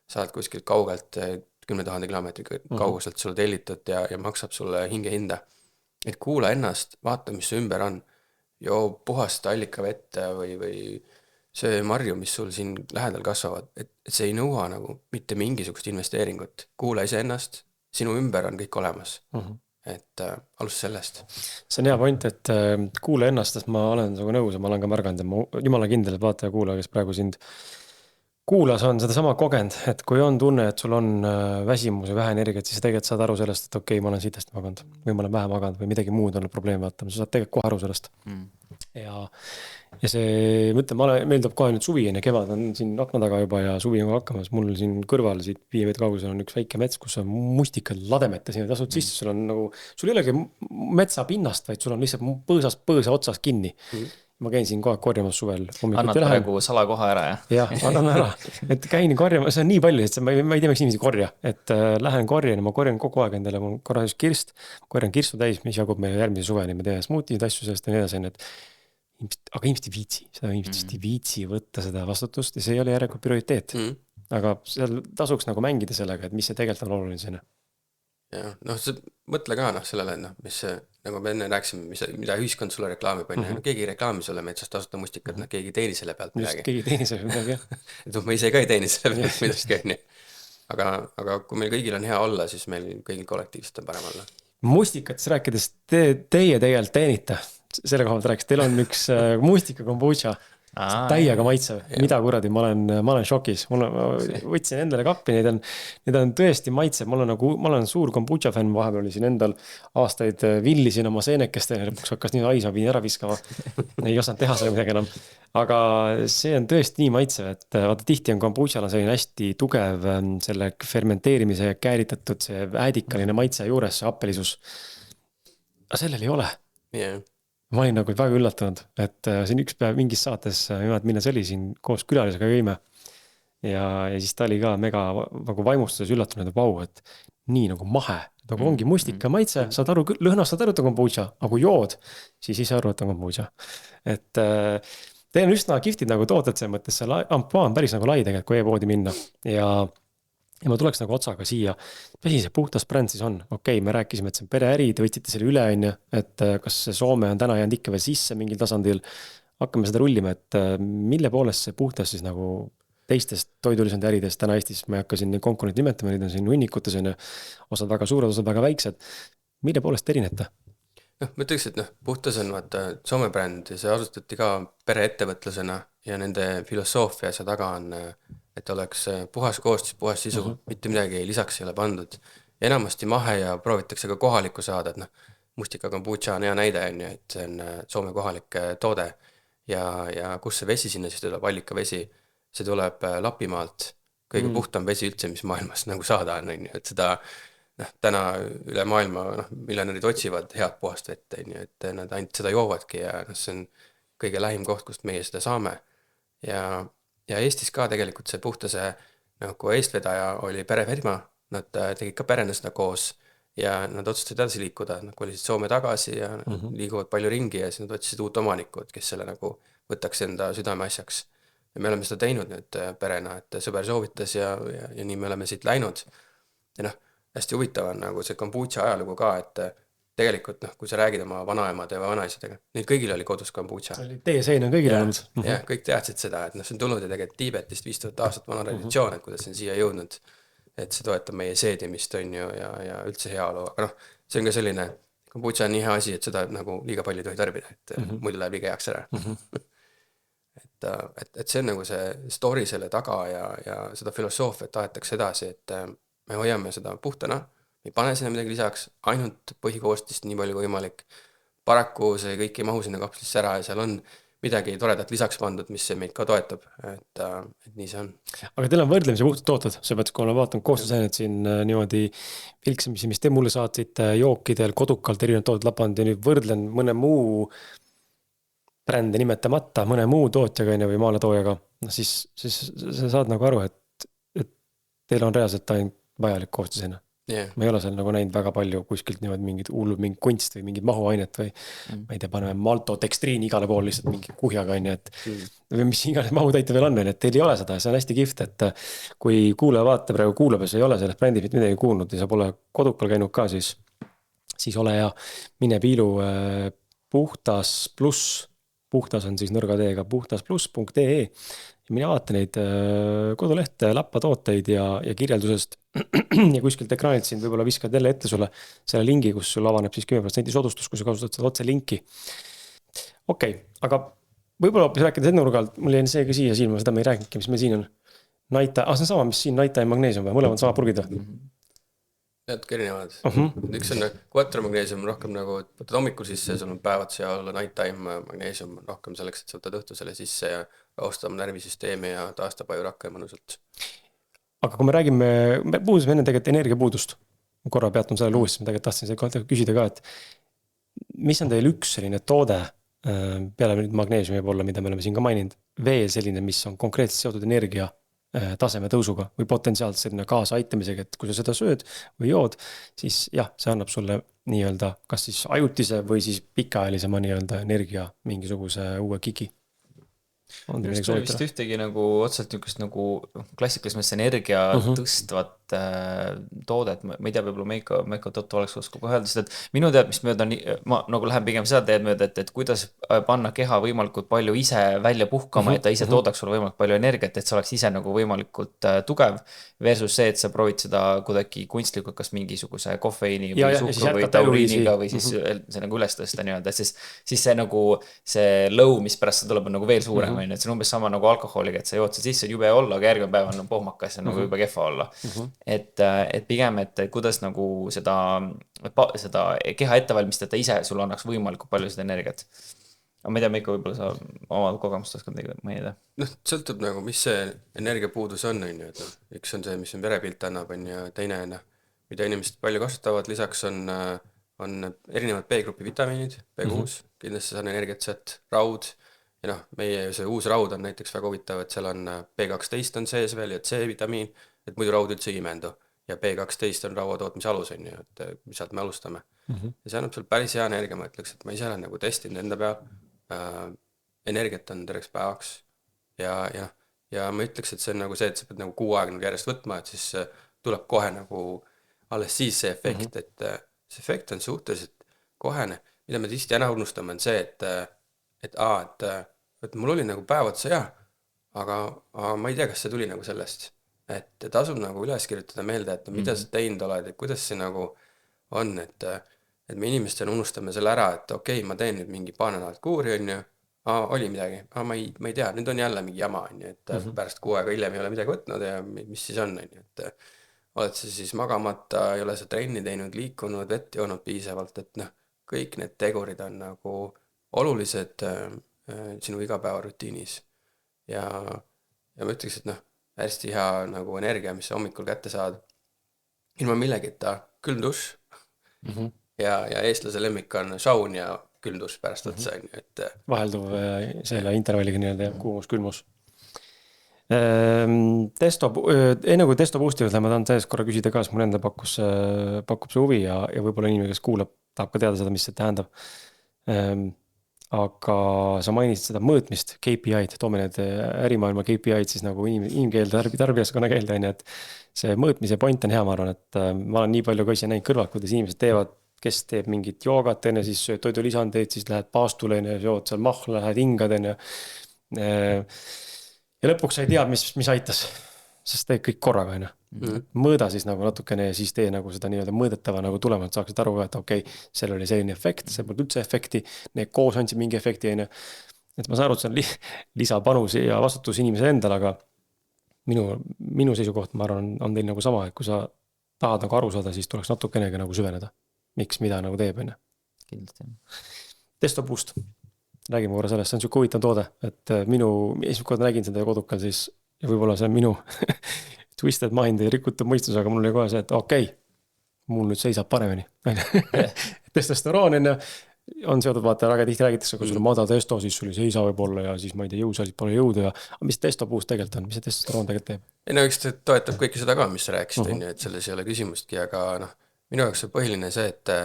saad kuskilt kaugelt 10 000 kilomeetri kauguselt sulle tellitud ja maksab sulle hingehinda. Et kuula ennast, vaata, mis su ümber on. Joo puhast allikavett või see marju, mis sul siin lähedal kasvavad, et see ei nõua nagu mitte mingisugust investeeringut. Kuula ise ennast, sinu ümber on kõik olemas. Et alus sellest. See on hea point, et kuule ennast, sest ma olen nagu nõus ja ma olen ka märganud ja ma jumala kindel, et vaata ja kuula, kes praegu sind kuulas on seda sama kogend, et kui on tunne, et sul on väsimus ja vähe energiat, siis tegelikult saad aru sellest, et okei, ma olen siit hästi maganud või ma olen vähe maganud või midagi muud on probleem vaatama, sa saad tegelikult kohe aru sellest. Ja see, mõtlen, meil tuleb kohe nüüd suvi ja kevad on siin akna taga juba ja suvi on hakkamas, mul siin kõrval siit 5 meetri kaugusel on üks väike mets, kus on mustikad lademete sinna tasud sisse, sul on nagu, sul ei olegi metsa pinnast, vaid sul on lihtsalt põõsa otsas kinni. Ma käin siin kohe korjamas suvel. Annad praegu salakoha ära, jah? Jah, annan ära. Et käin korjamas, see on nii palju, et ma ei tea, miks inimesi korja. Et lähen korjan ja ma korjan kogu aeg endale, mul korra üks kirst, korjan kirstu täis, mis jagub meie järgmise suveni, me teeme smuutid asju sellest ja nii edasi, aga inimesed ei viitsi, seda inimesed ei viitsi võtta seda vastutust ja see ei ole järelikult prioriteet. Aga seal tasuks nagu mängida sellega, et mis see tegelikult on oluline. Ja, mõtle ka sellele, mis nagu me enne rääksime, mida ühiskond sulle reklaamib, keegi ei reklaami sulle metsast tasuta mustikad, keegi ei teeni selle pealt midagi. Just, keegi ei teeni selle midagi, jah. Et ma ise ka ei teeni selle pealt midagi. Aga kui meil kõigil on hea olla, siis meil kõigil kollektiivselt on parem olla. Mustikatest rääkides, teie tegelikult teenite. Selle koha pealt rääkis, teil on üks mustika kombucha. Täiega maitsev, mida kuradi, ma olen šokis, ma võtsin endale kappi, need on tõesti maitsev, ma olen suur kombucha fänn, vahepeal oli siin endal aastaid villisin oma seenekeste, lõpuks hakkas nii aisa, viin ära viskama, ei osanud teha selle midagi enam, aga see on tõesti nii maitsev, et vaata tihti on kombuchal selline hästi tugev selle fermenteerimise kääritatud see äädikaline maitse juures, see appelisus, aga sellel ei ole. Ma olin nagu väga üllatunud, et siin üks päev mingis saates, minna see oli siin koos külalisega jõime ja siis ta oli ka mega nagu vaimustuses üllatunud, et vau, et nii nagu mahe, nagu ongi mustika maitse, saad aru, lõhnast saad aru, et on kombucha, aga kui jood, siis ei saa aru, et on kombucha. Et teil on üsna kihvtid nagu tooted see mõttes, see ampua on päris nagu lai tegelikult, kui e-poodi minna ja ma tuleks nagu otsaga siia, mis see puhtas bränd siis on? Okei, me rääkisime, et see on pereäri, te võtsite selle üle, et kas Soome on täna jäänud ikka veel sisse mingil tasandil. Hakkame seda rullima, et mille poolest see puhtas siis nagu teistest toidulisand äridest täna Eestis, ma ei hakka siin konkurent nimetama, need on siin hunnikutes, osad väga suured, osad väga väiksed. Mille poolest erinete? Ma ütleks, et puhtas on Soome bränd ja see asustati ka pereettevõtlusena ja nende filosoofia see taga on et oleks puhas koostis, puhas sisu, mitte midagi lisaks ei ole pandud. Ja enamasti mahe ja proovitakse ka kohalikku saada, et mustika kombucha on hea näide, et see on Soome kohalik toode ja kus see vesi sinna siis tuleb, allikavesi, see tuleb Lapimaalt, kõige puhtam vesi üldse, mis maailmas nagu saada on, et seda täna üle maailma miljonärid otsivad head puhast vett, et nad ainult seda joovadki ja see on kõige lähim koht, kust meie seda saame ja Eestis ka tegelikult see puhtase nagu eestvedaja oli perefirma, nad tegid ka perena seda koos ja nad otsustasid edasi liikuda, nad kolisid Soome tagasi ja liiguvad palju ringi ja siis nad otsisid uut omanikku, et kes selle nagu võtaks enda südame asjaks. Ja me oleme seda teinud nüüd perena, et sõber soovitas ja nii me oleme siit läinud. Ja noh, hästi huvitav on nagu see kombutša ajalugu ka, et tegelikult noh, kui sa räägid oma vanaemade või vanaisadega, neil kõigil oli kodus kombutša. Teesein on kõigil olnud. Ja kõik teadsid seda, et noh, see on tulnud ja tegelikult Tiibetist 5000 aastat vana traditsioon, et kuidas see on siia jõudnud. Et see toetab meie seedimist on ju ja üldse heaolu, aga noh, see on ka selline, kombutša on nii hea asi, et seda nagu liiga palju ei tohi tarbida, et muidu läheb liiga heaks ära. et see on nagu see story selle taga ja seda filosoofiat tahetakse edasi, et me hoiame seda puhtana, me ei pane sinna midagi lisaks, ainult põhikoostist nii palju kui võimalik. Paraku see kõik ei mahu sinna kapslisse ära ja seal on midagi toredat lisaks pandud, mis meid ka toetab, et nii see on. Aga teil on võrdlemise puhtad tooted, seepärast kui olen vaatanud koostusainet siin niimoodi vilksamisi, mis te mulle saatsite jookidel kodukalt erinevad tooted lapanud ja nüüd võrdlen mõne muu brände nimetamata, mõne muu tootjaga või maaletoojaga, siis sa saad nagu aru, et teil on reaalselt ainult vajalik koostusaine. Yeah. Ma ei ole seal nagu näinud väga palju kuskilt niimoodi mingid hullud, mingi kunst või mingid mahuainet või ma ei tea, paneme maltodekstriini igale pool lihtsalt mingi kuhjaga on, et või mis iganes mahutäite veel on, et teil ei ole seda, see on hästi kihvt, et kui kuulaja vaata praegu kuulab ja sa ei ole sellest brändist midagi kuulnud ja sa pole kodukal käinud ka, siis ole hea, mine piilu puhtas on siis nõrga teega puhtasplus.ee ja mine vaata neid kodulehte, lappatooteid ja kirjeldusest ja kuskilt ekraanilt siin võib-olla viskad jälle ette sulle selle lingi, kus sul avaneb siis 10% soodustus, kui sa kasutad seda otse linki. Okei, aga võib-olla hoopis rääkides ennurgalt, mul jäi see ka siia silma, seda me ei rääginudki, mis meil siin on. See on sama, mis siin Nighttime Magnesium või mõlemad sama purgid või? Natuke erinevad. Üks on Quattro Magnesium rohkem nagu, et võtad hommikul sisse, sul on päevad seal, Nighttime Magnesium rohkem selleks, et sa võtad õhtu selle sisse ja rahustab närvisüsteemi ja taastab aju rakke mõnusalt. Aga kui me räägime, me puudusime enne tegelikult energiapuudust, korra peatun sellele uuesti, ma tegelikult tahtsin seda küsida ka, et mis on teil üks selline toode, peale nüüd magneesiumi võib olla, mida me oleme siin ka maininud, veel selline, mis on konkreetselt seotud energia taseme tõusuga või potentsiaalselt selline kaasa aitamisega, et kui sa seda sööd või jood, siis jah, see annab sulle nii-öelda kas siis ajutise või siis pikaajalisema nii-öelda energia mingisuguse uue kiki. Just oli vist ühtegi nagu otsalt niukest nagu klassikalises mõttes energia tõstvat toodet, ma ei tea, võib-olla Meiko Totto oleks oskab kohe öelda seda, et minu teadmist mööda ma nagu lähen pigem seda teed mööda, et kuidas panna keha võimalikult palju ise välja puhkama, et ta ise toodaks sulle võimalikult palju energiat, et see oleks ise nagu võimalikult tugev versus see, et sa proovid seda kuidagi kunstlikult, kas mingisuguse kofeiini või suhkru või tauriiniga või siis see nagu üles tõsta nii-öelda, et siis see nagu see lõu, mis pärast tuleb on nagu veel suurem, et see on umbes sama nagu alkoholiga, et sa jood see sisse, jube olla, aga järgmine päev on pohmakas ja nagu juba kehva olla. Et pigem, et kuidas nagu seda keha ette valmistada ise, sul annaks võimalikult palju seda energiat. Aga ma ei tea, Meiko, võib-olla sa oma kogemust oskad mainida. Sõltub nagu, mis see energiapuudus on, et üks on see, mis on verepilt annab, ja teine, mida inimesed palju kasutavad, lisaks on erinevad B-grupi vitamiinid, B6, kindlasti saan energiat sealt, raud, ja meie see uus raud on näiteks väga huvitav, et seal on B12 on sees veel ja C-vitamiin, et muidu raud üldse ei imendu ja B12 on rauatootmise alus, et mis sealt me alustame. Ja see annab sul päris hea energia, ma ütleks, et ma ise olen nagu testinud enda peal, energiat on terveks päevaks ja ma ütleks, et see on nagu see, et sa pead nagu 6 aega järjest võtma, et siis tuleb kohe nagu alles siis see efekt, et see efekt on suhteliselt kohene, mida me tihti ära unustame, on see, et mul oli nagu päev otsa aga ma ei tea, kas see tuli nagu sellest, et tasub nagu üles kirjutada meelde, et mida sa teinud oled, et kuidas see nagu on, et me inimestena unustame selle ära, et okei, ma teen nüüd mingi paar nädalat kuuri, oli midagi, ma ei tea, nüüd on jälle mingi jama, et pärast 6 aega hiljem ei ole midagi võtnud ja mis siis on, et oled sa siis magamata, ei ole sa trenni teinud, liikunud, vett joonud piisavalt, et kõik need tegurid on nagu olulised sinu igapäevarutiinis ja ma ütleks, et hästi hea nagu energia, mis sa hommikul kätte saad ilma millegita, külm dušš ja eestlase lemmik on saun ja külm dušš pärast otsa, et vahelduv selle intervalliga nii-öelda kuumus-külmus. Testo, enne kui Testo Boosti juurde, ma tahan täiesti korra küsida ka, sest mul enda pakub see huvi ja võib-olla inimene, kes kuulab, tahab ka teada seda, mis see tähendab. Aga sa mainisid seda mõõtmist, KPI-d, toome need ärimaailma KPI-d siis nagu inimkeelde, tarbijaskonna keelde, on ju, et see mõõtmise point on hea, ma arvan, et ma olen nii palju ka ise näinud kõrvalt, kuidas inimesed teevad, kes teeb mingit joogat, enne siis sööd toidulisandeid, siis lähed paastule, jood seal mahla, lähed hingad, on ju. Ja lõpuks sa ei tea, mis aitas, sest teed kõik korraga, on ju. Mõõda siis nagu natukene ja siis tee nagu seda nii-öelda mõõdetava nagu tulemalt, saaksid aru, et okei, seal oli selline efekt, see polnud üldse efekti, need koos andsid mingi efekti, on ju. Et ma saan aru, et see on lisapanus ja vastutus inimese endal, aga minu seisukoht, ma arvan, on teil nagu sama, et kui sa tahad nagu aru saada, siis tuleks natukenegi nagu süveneda. Miks, mida nagu teeb, on ju. Kindlasti. Testo Boost. Räägime korra sellest, see on siuke huvitav toode, et minu esimest korda nägin seda kodukal siis ja võib-olla see on minu twisted mind ja rikutud mõistus, aga mul oli kohe see, et okei, mul nüüd seisab paremini. Testosteroon on seotud, vaata, väga tihti räägitakse, kui sul on madal testo, siis sul ei seisa võib-olla ja siis ma ei tea, jõusaalis pole jõudu ja mis Testo Boost tegelikult on, mis see testosteroon tegelikult teeb? Ei no, eks ta toetab kõike seda ka, mis sa rääkisid, on ju, et selles ei ole küsimustki, aga noh, minu jaoks on põhiline see, et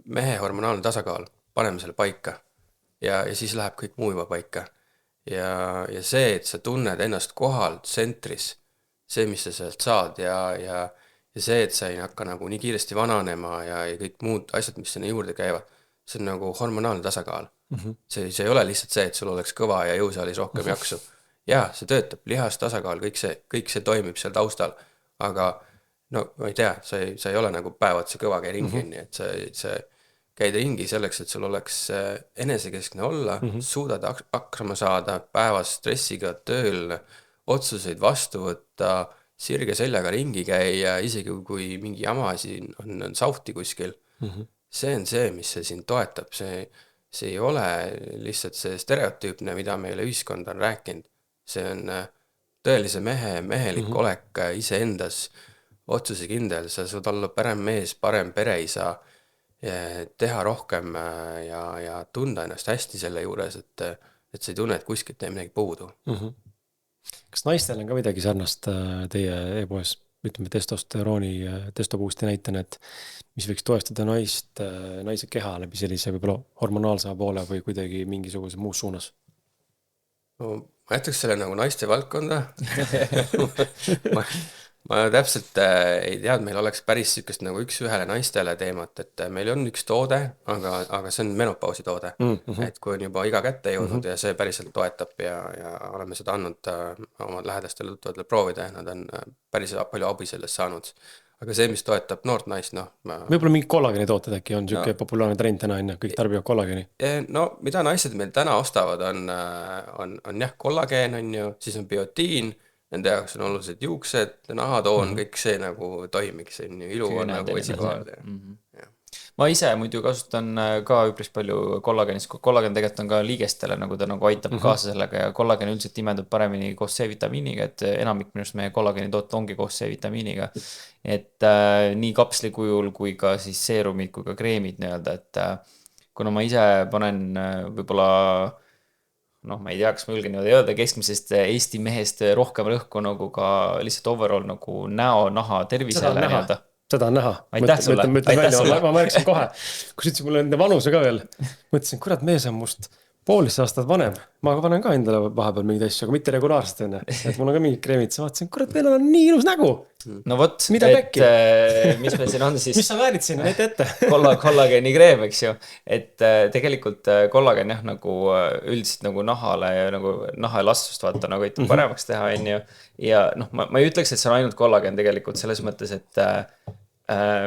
mehe hormonaalne tasakaal, paneme selle paika. Ja siis läheb kõik muu juba paika. Ja see, et sa tunned ennast kohal tsentris, see, mis sa sealt saad ja see, et sa ei hakka nagu nii kiiresti vananema ja kõik muud asjad, mis sinna juurde käivad, see on nagu hormonaalne tasakaal. See ei ole lihtsalt see, et sul oleks kõva ja jõusaalis rohkem jaksu. Jaa, see töötab, lihas tasakaal, kõik see toimib seal taustal, aga no ma ei tea, sa ei ole nagu päevad see kõva käi ringi, et see käid ringi selleks, et sul oleks enesekeskne olla, suudad hakkama saada päevas stressiga tööl, otsuseid vastu võtta, sirge seljaga ringi käia, isegi kui mingi jama siin on sauhti kuskil. See on see, mis see siin toetab. See ei ole lihtsalt see stereotüüpne, mida meile ühiskond on rääkinud. See on tõelise mehelik olek iseendas, otsusekindel, sa saad olla parem mees, parem pereisa, teha rohkem ja tunda ennast hästi selle juures, et sa ei tunne, et kuskilt ei midagi puudu. Kas naistel on ka midagi sarnast teie e-poes, ütleme testosterooni, Testo Boosti näitena, et mis võiks toestada naise keha läbi sellise võib-olla hormonaalse poole või kuidagi mingisuguse muus suunas? No, ma jätaks selle nagu naiste valdkonda. Ma täpselt ei tea, et meil oleks päris sükest nagu üks-ühele naistele teemat, et meil on üks toode, aga see on menopausi toode. Et kui on juba iga kätte jõudnud ja see päriselt toetab ja oleme seda andnud oma lähedastele tuttavadele proovida, nad on päris palju abi sellest saanud. Aga see, mis toetab noort naist, võib-olla mingi kollageni tooted äkki on siuke populaarne trend täna, kõik tarbivad kollageni. No, mida naised meil täna ostavad, on jah, kollageen on ju, siis on biotiin, nende jaoks on olulised juuksed, nahatoon, kõik see nagu toimiks, ilu on nagu esikohal. Ma ise muidu kasutan ka üpris palju kollagenist, kui kollagen tegelikult on ka liigestele, nagu ta nagu aitab kaasa sellega ja kollagen üldiselt imendub paremini koos C-vitamiiniga, et enamik minust meie kollageni tooted ongi koos C-vitamiiniga. Et nii kapsli kujul kui ka siis seerumid kui ka kreemid nii-öelda, et kuna ma ise panen võib-olla ma ei tea, kas ma julgen öelda keskmisest Eesti mehest rohkem rõhku nagu ka lihtsalt overall nagu näo, naha, tervisele nii-öelda. Seda on näha. Aitäh sulle. Ma märksin kohe, kus ütlesin mulle enda vanuse ka veel. Mõtlesin, kurat, mees on must 1,5 aastat vanem. Ma panen ka endale vahepeal mingeid asju, aga mitte regulaarselt enne. Et mul on ka mingid kreemid. Sa vaatasin, kurat, meil on nii ilus nägu. No vot, et mis meil siin on siis... Mis sa väärid siin, näite ette? Kollageni kreem, eks ju. Et tegelikult kollagen jah, nagu üldiselt nagu nahale ja nagu naha elastust vaata nagu aitab paremaks teha, on ju. Ja ma ei ütleks, et see on ainult kollagen tegelikult selles mõttes, et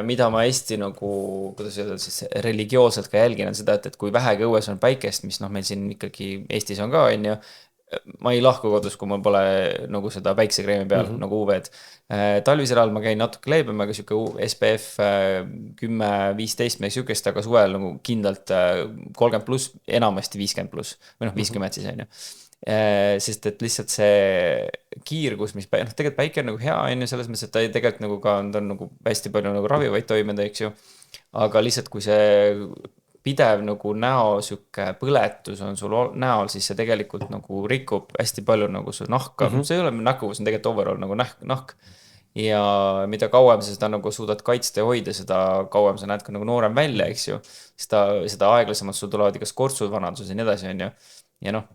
mida ma hästi nagu, kuidas öelda siis religioosselt ka jälgin on seda, et kui vähegi õues on päikest, mis meil siin ikkagi Eestis on ka, on ju, ma ei lahku kodus, kui mul pole nagu seda päiksekreemi peal nagu UV-d. Talvisel ajal ma käin natuke leebem, aga siuke SPF 10-15 meil siukest, aga suvel nagu kindlalt 30+, enamasti 50+, või 50 siis on ju. Sest et lihtsalt see kiirgus, mis tegelikult päike on nagu hea enne selles mõttes, et ta tegelikult nagu ka on nagu hästi palju nagu ravivaid toimeid, eks ju, aga lihtsalt kui see pidev nagu näo sihuke põletus on sul näol, siis see tegelikult nagu rikub hästi palju nagu su nahka. See ei ole nägu, see on tegelikult overall nagu nahk. Ja mida kauem sa seda nagu suudad kaitsta ja hoida, seda kauem sa näed ka nagu noorem välja, eks ju. Seda aeglasemalt sul tulevad igas kortsud vanadus ja nii edasi, on ju. Ja noh,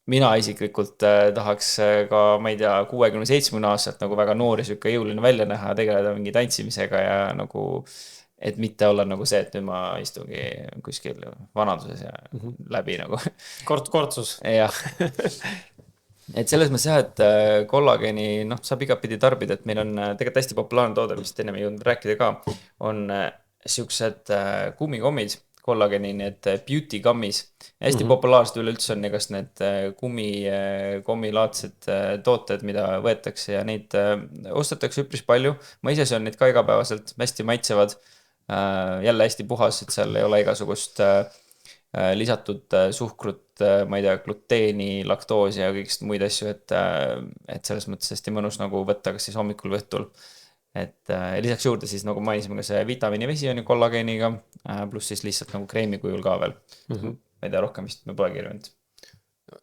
mina isiklikult tahaks ka, ma ei tea, 60-70 aastat nagu väga noor ja sihuke jõuline välja näha, tegeleda mingi tantsimisega ja nagu, et mitte olla nagu see, et nüüd ma istungi kuskil vanaduses ja läbi nagu. Kortsus. Jah. Et selles mõttes jah, et kollageeni noh, saab igapidi tarbida, et meil on tegelikult hästi populaarne toode, mis enne me jõudnud rääkida ka, on siuksed kummikommid, kollageeni need beauty gummis. Hästi populaarsed üleüldse on kas need kommilaadsed tooted, mida võetakse ja neid ostetakse üpris palju. Ma ise söön neid ka igapäevaselt, hästi maitsevad, jälle hästi puhas, et seal ei ole igasugust lisatud suhkrut, ma ei tea, gluteeni, laktoosi ja kõigist muid asju, et selles mõttes hästi mõnus nagu võtta kas siis hommikul või õhtul. Et lisaks juurde siis nagu mainisime ka see vitamiinivesi on ju kollageeniga, pluss siis lihtsalt nagu kreemi kujul ka veel. Ma ei tea, rohkem vist me pole kirjunud.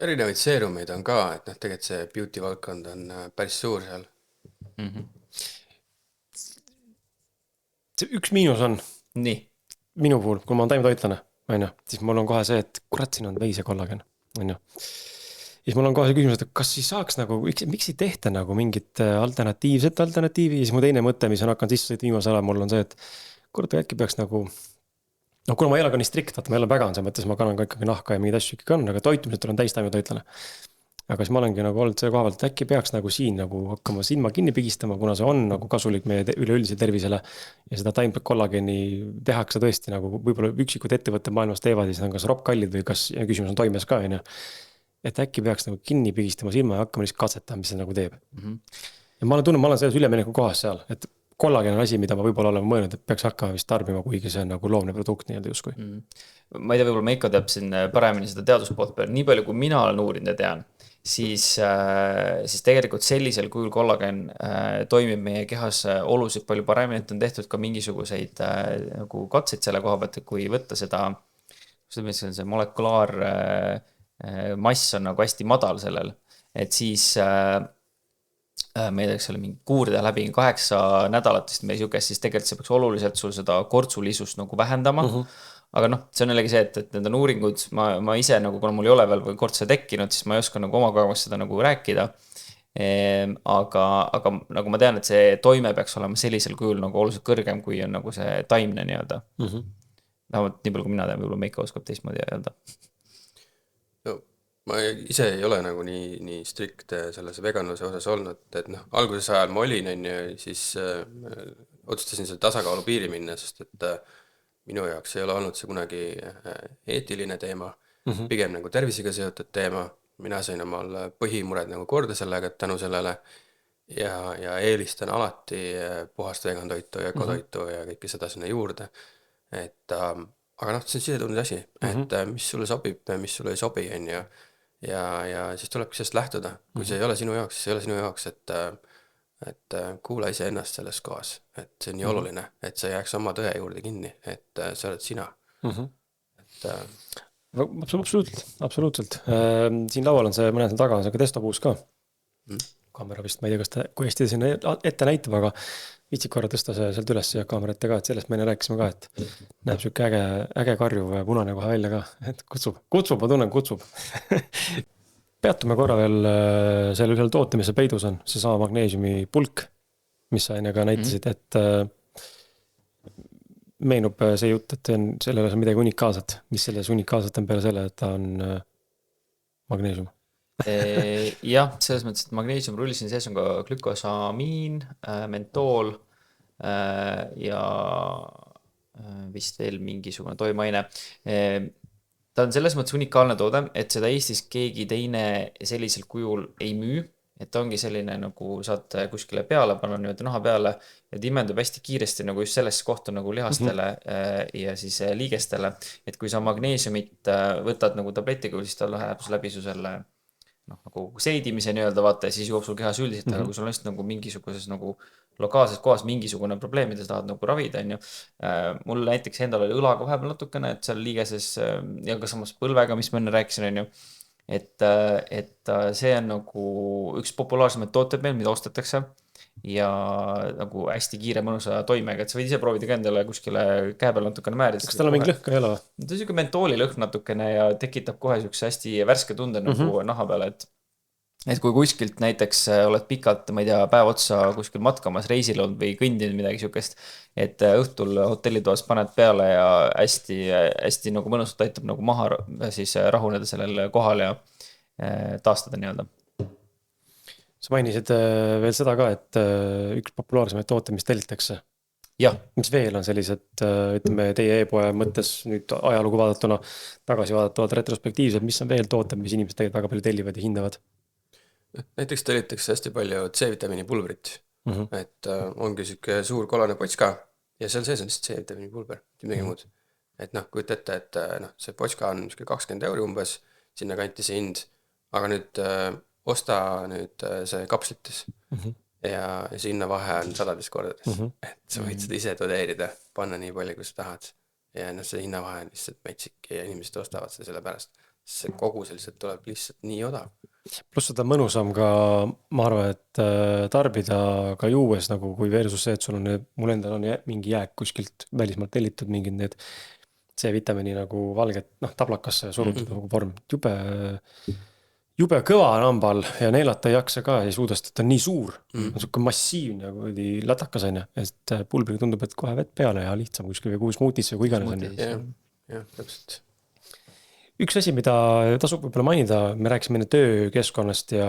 Erinevaid seerumeid on ka, et noh, tegelikult see beauty valdkond on päris suur seal. See üks miinus on Nii. minu puhul, kui ma olen taimetoitlane, siis mul on kohe see, et kurat, siin on veise kollagen, ja siis mul on kohe see küsimus, et kas siis saaks nagu, miks ei tehta nagu mingit alternatiivset alternatiivi, ja siis mu teine mõte, mis on hakanud sisse sõita viimasel ajal, mul on see, et kurat, äkki peaks nagu, no kuna ma ei ole ka nii strikt, ma ei ole vegan, see mõttes ma kannan ka ikkagi nahka ja mingeid asju ikkagi on, aga toitumiselt olen täis taimetoitlane. Aga siis ma olengi nagu olnud selle koha pealt, et äkki peaks nagu siin nagu hakkama silma kinni pigistama, kuna see on nagu kasulik meie üleüldise tervisele ja seda taimkollageeni tehakse tõesti nagu võib-olla üksikud ettevõtte maailmas teevad, siis on kas roppkallid või kas küsimus on toimes ka, et äkki peaks nagu kinni pigistama silma ja hakkama lihtsalt katsetama, mis see nagu teeb. Ja ma olen selles ülemineku kohas seal, et kollagen on asi, mida ma võib-olla olen mõelnud, et peaks hakkama vist tarbima, kuigi see on nagu loomne produkt nii-öelda justkui. Ma ei tea, võib-olla Meiko teab siin paremini seda teaduspoolt peal, nii palju kui mina olen uurinud ja tean, siis tegelikult sellisel kujul kollagen toimib meie kehas oluliselt palju paremini, et on tehtud ka mingisuguseid nagu katseid selle koha pealt, et kui võtta seda, see molekulaar mass on nagu hästi madal sellel, et siis ma ei tea, eks ole mingi kuurida läbi 8 nädalat, sest me siukest, siis tegelikult see peaks oluliselt sul seda kortsulisust nagu vähendama. Aga noh, see on jällegi see, et need on uuringud, ma ise nagu, kuna mul ei ole veel või kortse tekkinud, siis ma ei oska nagu oma kogemust seda nagu rääkida. Aga nagu ma tean, et see toime peaks olema sellisel kujul nagu oluliselt kõrgem, kui on nagu see taimne nii-öelda. Vähemalt nii palju, kui mina tean, võib-olla Meiko oskab teistmoodi öelda. No, ma ise ei ole nagu nii strikt selles veganluse osas olnud, et noh, alguses ajal ma olin, siis otsustasin selle tasakaalu piiri minna, sest et minu jaoks ei ole olnud see kunagi eetiline teema, pigem nagu tervisega seotud teema. Mina sain omal põhimured nagu korda sellega, et tänu sellele ja eelistan alati puhast vegan toitu ja ökotoitu ja kõike seda sinna juurde. Aga noh, see on sisetunde asi, et mis sulle sobib, mis sulle ei sobi, ja siis tulebki sellest lähtuda. Kui see ei ole sinu jaoks, siis ei ole sinu jaoks, et kuula ise ennast selles kohas, et see on nii oluline, et sa jääks oma tõe juurde kinni, et sa oled sina. Absoluutselt. Siin laual on see mõned taga, on see ka testopuus ka. Kaamera vist, ma ei tea, kas ta, kui hästi ta sinna ette näitab, aga viitsib korra tõsta see sealt üles ja kaamera ette ka, et sellest me enne rääkisime ka, et näeb siuke äge karjuv punane kohe välja ka, et kutsub, ma tunnen, kutsub. Peatume korra veel selle ühel toote, mis see peidus on, see sama magneesiumi pulk, mis sa enne ka näitasid, et meenub see jutt, et sellele on midagi unikaalset, mis selles unikaalset on peale selle, et ta on magneesium. Jah, selles mõttes, et magneesium rullisin sees on ka glükosamiin, mentool ja vist veel mingisugune toimaine. Ta on selles mõttes unikaalne toode, et seda Eestis keegi teine sellisel kujul ei müü, et ta ongi selline nagu saad kuskile peale, panna niimoodi naha peale ja ta imendub hästi kiiresti nagu just sellesse kohta nagu lihastele ja siis liigestele, et kui sa magneesiumit võtad nagu tabletiga, siis ta läheb läbi su selle nagu seidimise nii-öelda vaata ja siis joob sul kehas üldiselt, aga kui sul on lihtsalt nagu mingisuguses nagu lokaalses kohas mingisugune probleem, mida sa tahad nagu ravida, on ju. Mul näiteks endal oli õlaga vahepeal natukene, et seal liigeses ja ka samas põlvega, mis ma enne rääkisin, on ju. Et see on nagu üks populaarsemaid tooteid meil, mida ostetakse ja nagu hästi kiire mõnusa toimega, et sa võid ise proovida ka endale kuskile käe peal natukene määrida. Kas tal on mingi lõhn ka ei ole? Ta on siuke mentooli lõhn natukene ja tekitab kohe siukse hästi värske tunde nagu naha peale, et kui kuskilt näiteks oled pikalt, ma ei tea, päev otsa kuskil matkamas, reisil olnud või kõndinud midagi siukest, et õhtul hotellitoas paned peale ja hästi nagu mõnusalt aitab nagu maha siis rahuneda sellel kohal ja taastada nii-öelda. Sa mainisid veel seda ka, et üks populaarsemaid toote, mis tellitakse. Jah. Mis veel on sellised, ütleme, teie e-poe mõttes nüüd ajalugu vaadatuna, tagasi vaadatavad retrospektiivsed, mis on veel tooted, mis inimesed tegelikult väga palju tellivad ja hindavad? Näiteks tellitakse hästi palju C-vitamiini pulbrit, et ongi siuke suur kollane potska ja seal sees on lihtsalt C-vitamiini pulber, midagi muud. Et noh, kujuta ette, et see potska on 20 € umbes, sinna kanti see hind, aga nüüd osta nüüd see kapslites ja see hinnavahe on 100 kordades, et sa võid seda ise dodeerida, panna nii palju, kui sa tahad ja noh, see hinnavahe on lihtsalt metsik ja inimesed ostavad seda selle pärast, see kogus lihtsalt tuleb lihtsalt nii odav. Pluss seda mõnusam ka, ma arvan, et tarbida ka juues nagu kui versus see, et sul on, mul endal on mingi jääk kuskilt välismaalt tellitud mingid need C-vitamiini nagu valged, noh, tablakasse surutud nagu vorm, jube kõva nambal ja neelata ei jaksa ka, ei suuda, et ta on nii suur, on suke massiivne kui latakas on ja, et pulbriga tundub, et kohe vett peale ja lihtsam kuskil või kuus smootisse või iganes on. Jah, täpselt. Üks asi, mida tasub võib-olla mainida, me rääkisime enne töökeskkonnast ja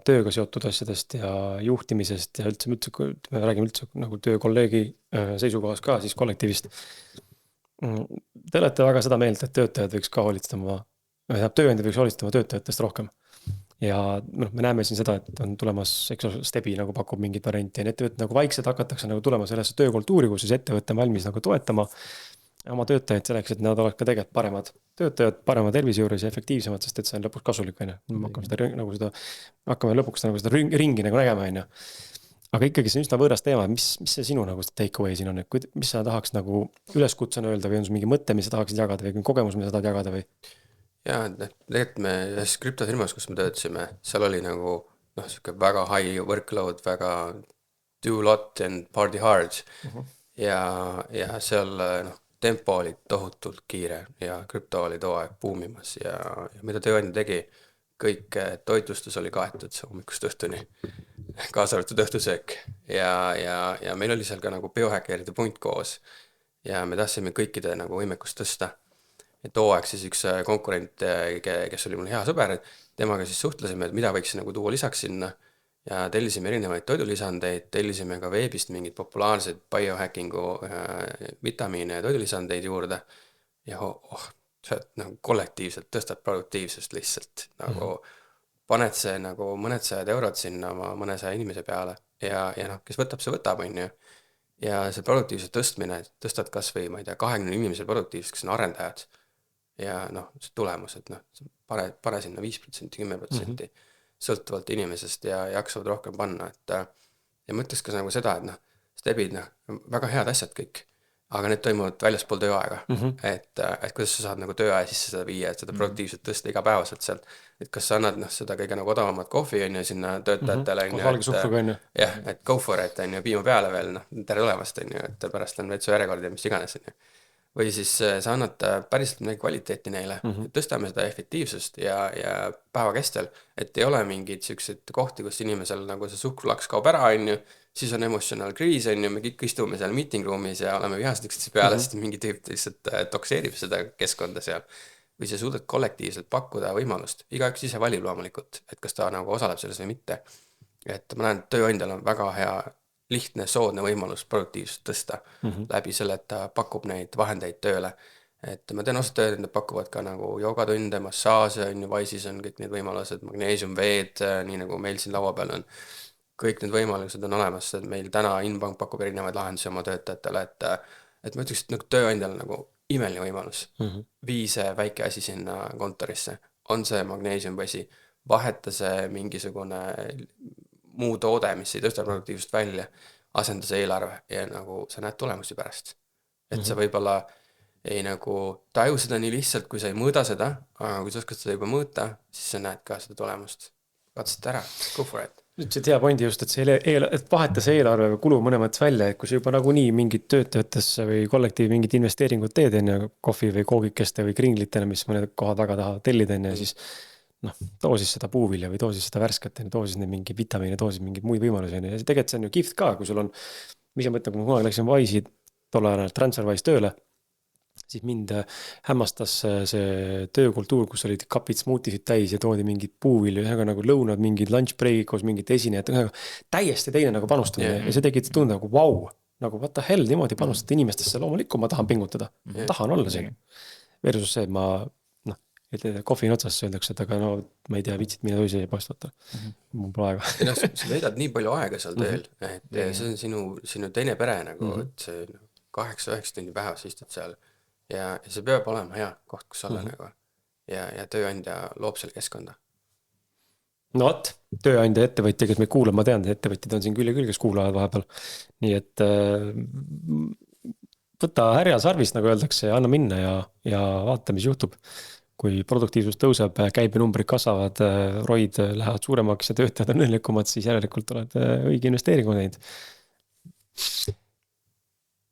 tööga seotud asjadest ja juhtimisest ja üldse, me räägime üldse nagu töökolleegi seisukohas ka siis kollektiivist. Te olete väga seda meelt, et töötajad võiks ka hoolitsema, tööandjad võiks hoolitsema töötajatest rohkem. Ja me näeme siin seda, et on tulemas Stebi nagu pakub mingit varianti ja ettevõtted nagu vaikselt hakatakse nagu tulema sellesse töökultuuri, kus siis ettevõtte on valmis nagu toetama oma töötajaid selleks, et nad oleks ka tegelikult paremad töötajad, parema tervise juures ja efektiivsemad, sest et see on lõpuks kasulik, on ju. Hakkame lõpuks nagu seda ringi nagu nägema, on ju. Aga ikkagi see on üsna võõras teema, mis see sinu nagu take away siin on, et mis sa tahaks nagu üleskutsena öelda või on sul mingi mõte, mis sa tahaksid jagada või kogemus, mis sa tahad jagada või? Jaa, tegelikult me ühes krüptofirmas, kus me töötasime, seal oli nagu siuke väga high workload, väga do lot and party hard ja seal tempo oli tohutult kiire ja krüpto oli too aeg buumimas ja mida tööandja tegi, kõik toitlustus oli kaetud hommikust õhtuni, kaasa arvatud õhtusöök ja meil oli seal ka nagu biohäkkeride punt koos ja me tahtsime kõikide nagu võimekust tõsta. Ja too aeg siis üks konkurent, kes oli mul hea sõber, temaga siis suhtlesime, et mida võiks nagu tuua lisaks sinna ja tellisime erinevaid toidulisandeid, tellisime ka veebist mingid populaarseid biohackingu vitamiine ja toidulisandeid juurde ja nagu kollektiivselt tõstad produktiivsust lihtsalt, nagu paned see nagu mõned sajad eurod sinna oma mõnesaja inimese peale ja kes võtab, see võtab, on ju. Ja see produktiivsuse tõstmine, tõstad kas või, ma ei tea, 20 inimesel produktiivsust, kes on arendajad ja see tulemus, et pane sinna 5%, 10%, sõltuvalt inimesest ja jaksavad rohkem panna, et ja mõtleks ka nagu seda, et Stebid, väga head asjad kõik, aga need toimuvad väljaspool tööaega, et kuidas sa saad nagu tööaja sisse seda viia, et seda produktiivselt tõsta igapäevaselt sealt, et kas sa annad seda kõige nagu odavamat kohvi on ju sinna töötajatele, jah, et go for it on ju, piima peale veel, tere tulemast on ju, et pärast on vetsu järjekord ja mis iganes on ju. Või siis sa annad päriselt midagi kvaliteeti neile, tõstame seda efektiivsust ja päeva kestel, et ei ole mingid sellised kohti, kus inimesel nagu see suhkrulaks kaob ära, on ju, siis on emotional kriis, on ju, me kõik istume seal meeting room'is ja oleme vihased üksteise peale, sest mingi tüüp lihtsalt tokseerib seda keskkonda seal. Või sa suudad kollektiivselt pakkuda võimalust, igaüks ise valib loomulikult, et kas ta nagu osaleb selles või mitte. Et ma näen, et tööandjal on väga hea lihtne, soodne võimalus produktiivsust tõsta läbi selle, et ta pakub neid vahendeid tööle. Et ma tean osad tööandjad pakuvad ka nagu joogatunde, massaaže on ju, Wise'is on kõik need võimalused, magneesiumveed, nii nagu meil siin laua peal on. Kõik need võimalused on olemas, et meil täna Inbank pakub erinevaid lahendusi oma töötajatele, et ma ütleks, et nagu tööandjal nagu imeline võimalus. Vii see väike asi sinna kontorisse, on see magneesiumvesi, vaheta see mingisugune muu toode, mis ei tõsta produktiivsust välja, asenda see eelarve ja nagu sa näed tulemusi pärast. Et sa võib-olla ei nagu taju seda nii lihtsalt, kui sa ei mõõda seda, aga kui sa oskad seda juba mõõta, siis sa näed ka seda tulemust. Katseta ära, go for it. Ütlesid hea pointi just, et et vaheta see eelarve või kulu mõne mõttes välja, et kui sa juba nagunii mingid töötajatesse või kollektiivi mingid investeeringud teed, kohvi või koogikeste või kringlitele, mis mõned kohad väga tahavad tellida, siis too siis seda puuvilja või too siis seda värsket, too siis mingi vitamiine, too siis mingeid muid võimalusi. Ja tegelikult see on ju kihvt ka, kui sul on, mis ma mõtlen, kui ma kunagi läksin Wise'i tolle ajal TransferWise tööle, siis mind hämmastas see töökultuur, kus olid kapid smoothisid täis ja toodi mingid puuvilju, nagu lõunad, mingid lunch break koos mingid esinejad, täiesti teine nagu panustamine ja see tegi tunde nagu vau, nagu what the hell, niimoodi panustada inimestesse, loomulikult ma tahan pingutada, tahan olla siin. Versus see, et ma kohvi otsas öeldakse, et aga no ma ei tea, vitsid mine toisi ja postata. Mul pole aega. Sa veedad nii palju aega seal tööl, et see on sinu teine pere nagu, et see 8-9 tundi päevas istud seal ja see peab olema hea koht, kus olla nagu ja tööandja loob selle keskkonda. No vot, tööandja ettevõtja, kes meid kuulab, ma tean, et ettevõtjad on siin küll ja küll, kes kuulavad vahepeal. Nii et võta härja sarvist, nagu öeldakse, ja anna minna ja vaata, mis juhtub. Kui produktiivsus tõuseb, käibenumbrid kasvavad, roid lähevad suuremaks ja töötajad on õnnelikumad, siis järelikult oled õige investeeringu neid.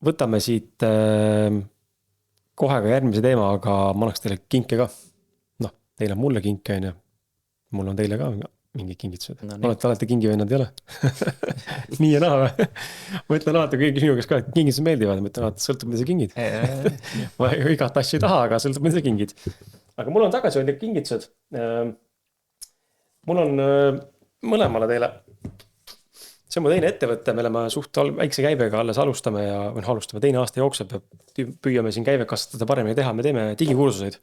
Võtame siit kohe ka järgmise teema, aga ma annaks teile kinke ka. Teil on mulle kinke, mul on teile ka mingid kingitused. Olete kingivennad ei ole? Nii ja naa või? Ma ütlen alati, kui keegi sinu käes ka, et kingitused meeldivad, ma ütlen alati, sõltub, mida sa kingid. Ma igat asja ei taha, aga sõltub, mida sa kingid. Aga mul on tagasihoidlik kingitused. Mul on mõlemale teile. See on mu teine ettevõtte, mille ma suht väikse käibega alles alustame ja alustame teine aasta jookseb ja püüame siin käive kasvatada paremini teha. Me teeme digikursuseid.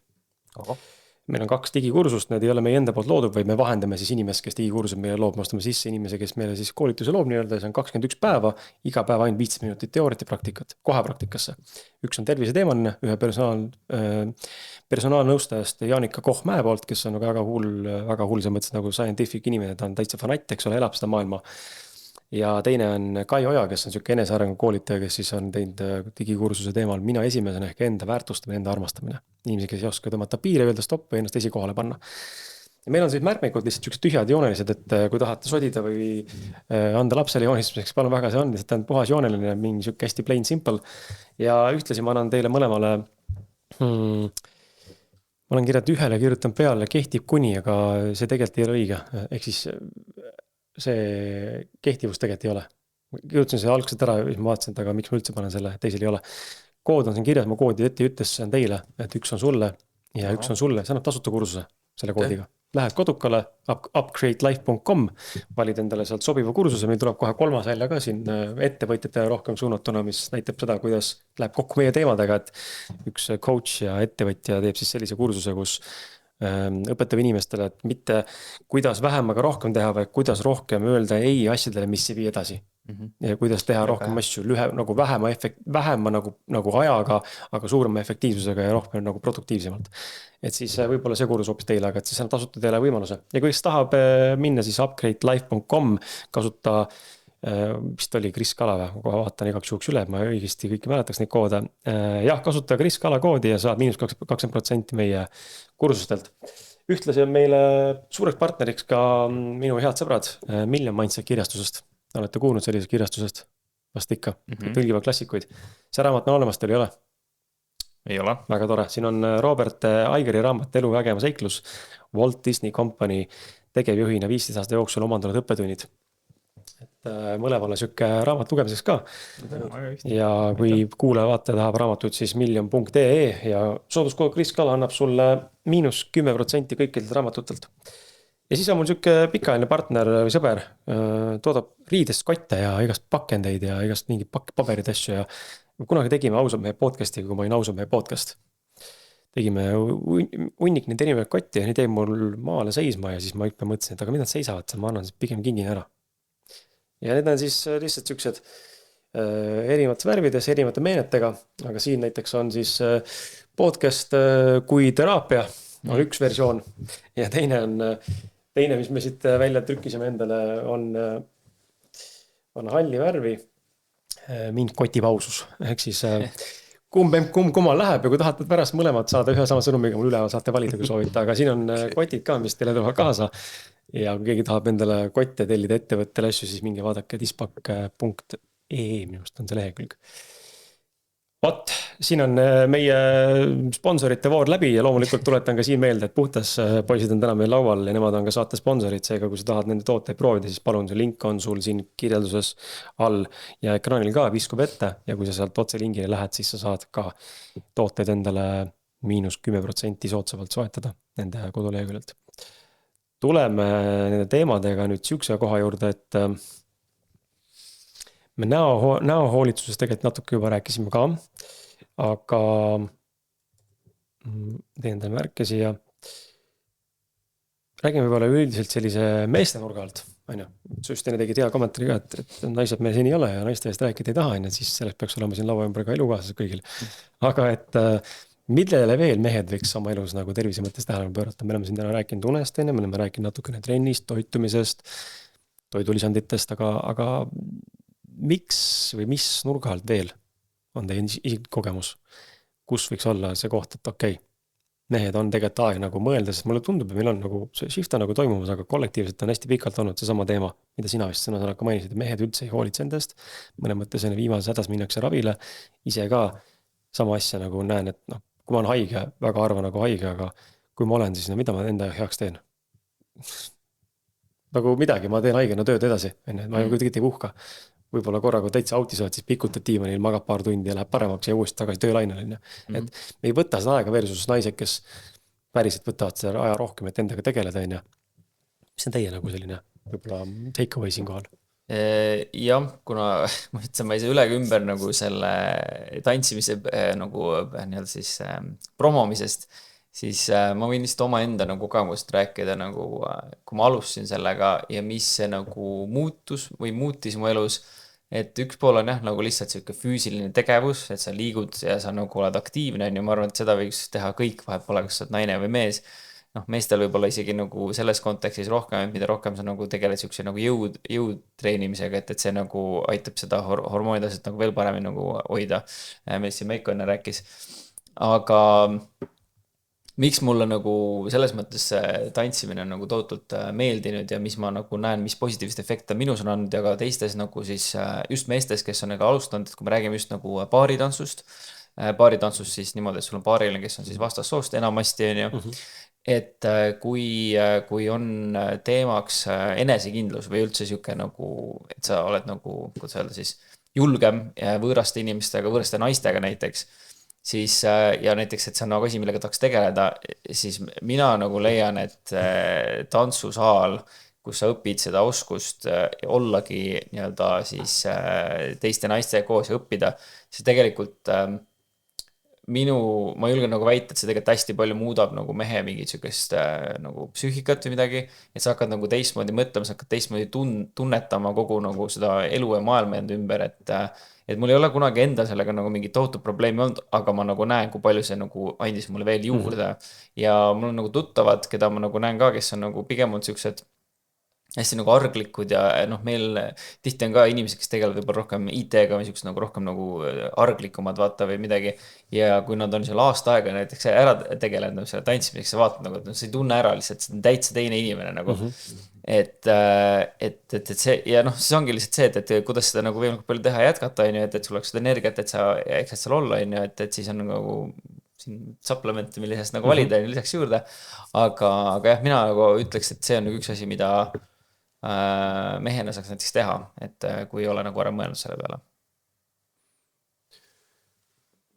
Meil on 2 digikursust, need ei ole meie enda poolt loodud, või me vahendame siis inimest, kes digikursud meile loob. Me ostame sisse inimese, kes meile siis koolituse loob nii-öelda, see on 21 päeva, iga päev ainult 15 minutit teooriat ja praktikat, kohe praktikasse. Üks on tervise teemaline, ühe personaalnõustajast Jaanika Koh-Mäe poolt, kes on väga hull, see mõttes nagu scientific inimene, ta on täitsa fanatt, eks ole, elab seda maailma. Ja teine on Kai Oja, kes on selline enesearengu koolitaja, kes siis on teinud digikursuse teemal mina esimesena ehk enda väärtustamine, enda armastamine. Inimesi, kes ei oska tõmmata piire, öelda stopp või ennast esikohale panna. Ja meil on siis märkmikud lihtsalt sellised tühjad joonelised, et kui tahate sodida või anda lapsele joonistamiseks, palun väga see on, lihtsalt on puhas jooneline, mingi siuke hästi plain simple. Ja ühtlasi ma annan teile mõlemale, ma olen ühele kirjutan peale, kehtib kuni, aga see tegelikult ei ole õige. Ehk siis see kehtivus tegelikult ei ole. Kirjutasin see algselt ära, ma vaatasin, et aga miks ma üldse panen selle, teisel ei ole. Kood on siin kirjas, ma koodi ette ütles, see on teile, et üks on sulle ja üks on sulle, see annab tasuta kursuse selle koodiga. Lähed kodukale upgradelife.com, valid endale sealt sobiva kursuse, meil tuleb kohe 3. välja ka siin ettevõtjatele rohkem suunatuna, mis näitab seda, kuidas läheb kokku meie teemadega, et üks coach ja ettevõtja teeb siis sellise kursuse, kus õpetab inimestele, et mitte kuidas vähem, aga rohkem teha, või kuidas rohkem öelda ei asjadele, mis ei vii edasi. Ja kuidas teha rohkem asju nagu vähema nagu ajaga, aga suurema efektiivsusega ja rohkem nagu produktiivsemalt. Et siis võib-olla see kursus hoopis teile, aga et siis on tasuta teile võimaluse. Ja kui tahab minna, siis upgradelife.com, kasuta, vist oli Kris Kala või, kohe vaatan igaks juhuks üle, et ma õigesti kõiki mäletaks neid koode. Jah, kasuta Kris Kala koodi ja saad -20% meie kursustelt. Ühtlasi on meile suureks partneriks ka minu head sõbrad Million Mindset kirjastusest. Olete kuulnud sellisest kirjastusest? Vast ikka, tõlgivad klassikuid. See raamat on olemas, teil ei ole? Ei ole. Väga tore. Siin on Robert Igeri raamat Elu vägema seiklus. Walt Disney Company tegevjuhina 15 aasta jooksul omandanud õppetunnid. Et mõlemale sükke raamat lugemiseks ka. Ja kui kuulaja vaataja tahab raamatuid, siis million.ee ja sooduskood Kris Kala annab sulle -10% kõikidelt raamatutelt. Ja siis on mul sükke pikaajaline partner või sõber, toodab riidest kotte ja igast pakendeid ja igast mingid paberid asju ja kunagi tegime ausalt meie podcasti, kui ma olin ausalt meie podcast. Tegime hunnik neid erinevaid kotti ja nii teeb mul maale seisma ja siis ma ikka mõtlesin, et aga mida nad seisavad, ma annan pigem kingin ära. Ja need on siis lihtsalt siuksed erinevates värvides, erinevate meenetega, aga siin näiteks on siis podcast kui teraapia, on üks versioon ja teine, mis me siit välja trükkisime endale, on halli värvi mind kotib ausus, ehk siis kumb kummal läheb ja kui tahate pärast mõlemad saada ühe sama sõnumiga mul üle, saate valida, kui soovite, aga siin on kotid ka, mis teile tulevad kaasa. Ja kui keegi tahab endale kotte tellida ettevõttele asju, siis minge vaadake dispak.ee, minu arust on see lehekülg. Vot, siin on meie sponsorite voor läbi ja loomulikult tuletan ka siin meelde, et Puhtas poisid on täna meil laual ja nemad on ka saate sponsorid, seega kui sa tahad nende tooteid proovida, siis palun, see link on sul siin kirjelduses all ja ekraanil ka viskub ette ja kui sa sealt otse lingile lähed, siis sa saad ka tooteid endale -10% sootsamalt soetada nende koduleheküljelt. Tuleme nende teemadega nüüd siukse koha juurde, et me näohoolitsusest tegelikult natuke juba rääkisime ka, aga teen endale märke siia. Räägime võib-olla üldiselt sellise meeste nurga alt, Süstine tegi hea kommentaari ka, et naised meil siin ei ole ja naiste eest rääkida ei taha, siis selleks peaks olema siin laua ümber ka elukaaslased kõigil. Aga et millele veel mehed võiks oma elus nagu tervise mõttes tähelepanu pöörata? Me oleme siin täna rääkinud unest, me oleme rääkinud natukene trennist, toitumisest, toidulisanditest, aga miks või mis nurga alt veel on teie isiklik kogemus, kus võiks olla see koht, et okei, mehed on tegelikult aeg nagu mõelda, sest mulle tundub, et meil on nagu see shift on nagu toimumas, aga kollektiivselt on hästi pikalt olnud see sama teema, mida sina vist sõna-sõna mainisid, et mehed üldse ei hoolitse endast, mõne mõttes viimases hädas minnakse ravile, ise ka sama asja nagu näen, et kui ma olen haige, väga harva nagu haige, aga kui ma olen, siis mida ma enda heaks teen? Nagu midagi, ma teen haigena tööd edasi, ma ju tegelikult ei puhka. Võib-olla korra, kui täitsa autis oled, siis pikutad diivanil, magab paar tundi ja läheb paremaks ja uuesti tagasi töölainele. Et me ei võta seda aega versus naised, kes päriselt võtavad seda aja rohkem, et endaga tegeleda. Mis on teie nagu selline võib-olla take away siin kohal? Jah, kuna ma ütlen, ma ei saa ülega ümber nagu selle tantsimise nagu siis promomisest, siis ma võin lihtsalt oma enda nagu kogemust rääkida nagu, kui ma alustasin sellega ja mis see nagu muutus või muutis mu elus, et üks pool on jah, nagu lihtsalt selline füüsiline tegevus, et sa liigud ja sa nagu oled aktiivne, ja ma arvan, et seda võiks teha kõik, vahet pole, kas sa oled naine või mees. Meestel võib-olla isegi nagu selles kontekstis rohkem, et mida rohkem sa nagu tegeled siukse nagu jõud treenimisega, et see nagu aitab seda hormoonidaselt nagu veel paremini nagu hoida. Meil siin Meiko enne rääkis. Aga miks mulle nagu selles mõttes tantsimine on nagu tootult meeldinud ja mis ma nagu näen, mis positiivset efekte minus on andnud ja ka teistes nagu siis just meestes, kes on nagu alustanud, et kui me räägime just nagu baaritantsust siis niimoodi, et sul on baariline, kes on siis vastassoost enamasti, on ju. Et kui on teemaks enesekindlus või üldse siuke nagu, et sa oled nagu, kuidas öelda siis, julgem võõraste inimestega, võõraste naistega näiteks, siis ja näiteks, et see on nagu asi, millega tahaks tegeleda, siis mina nagu leian, et tantsusaal, kus sa õpid seda oskust ollagi nii-öelda siis teiste naistega koos ja õppida, siis tegelikult ma julgen nagu väita, et see tegelikult hästi palju muudab nagu mehe mingit sükest nagu psüühikat või midagi, et sa hakkad nagu teistmoodi mõtlema, sa hakkad teistmoodi tunnetama kogu nagu seda elu ja maailma enda ümber, et mul ei ole kunagi endal sellega nagu mingit tohutu probleemi olnud, aga ma nagu näen, kui palju see nagu andis mulle veel juurde ja mul on nagu tuttavad, keda ma nagu näen ka, kes on nagu pigem on siuksed hästi nagu arglikud ja meil tihti on ka inimesed, kes tegelevad võib-olla rohkem IT-ga või siuksed nagu rohkem nagu arglikumad vaata või midagi ja kui nad on seal aasta aega näiteks ära tegelenud selle tantsimiseks, sa vaatad nagu, et sa ei tunne ära lihtsalt, see on täitsa teine inimene nagu et see ja see ongi lihtsalt see, et kuidas seda nagu võimalik palju teha ja jätkata, et sul oleks seda energiat, et sa eksad seal olla, et siis on nagu siin supplemente, millisest nagu valida lisaks juurde, aga jah, mina nagu ütleks, et see on üks asi, mida mehena saaks näiteks teha, et kui ei ole nagu ära mõelnud selle peale.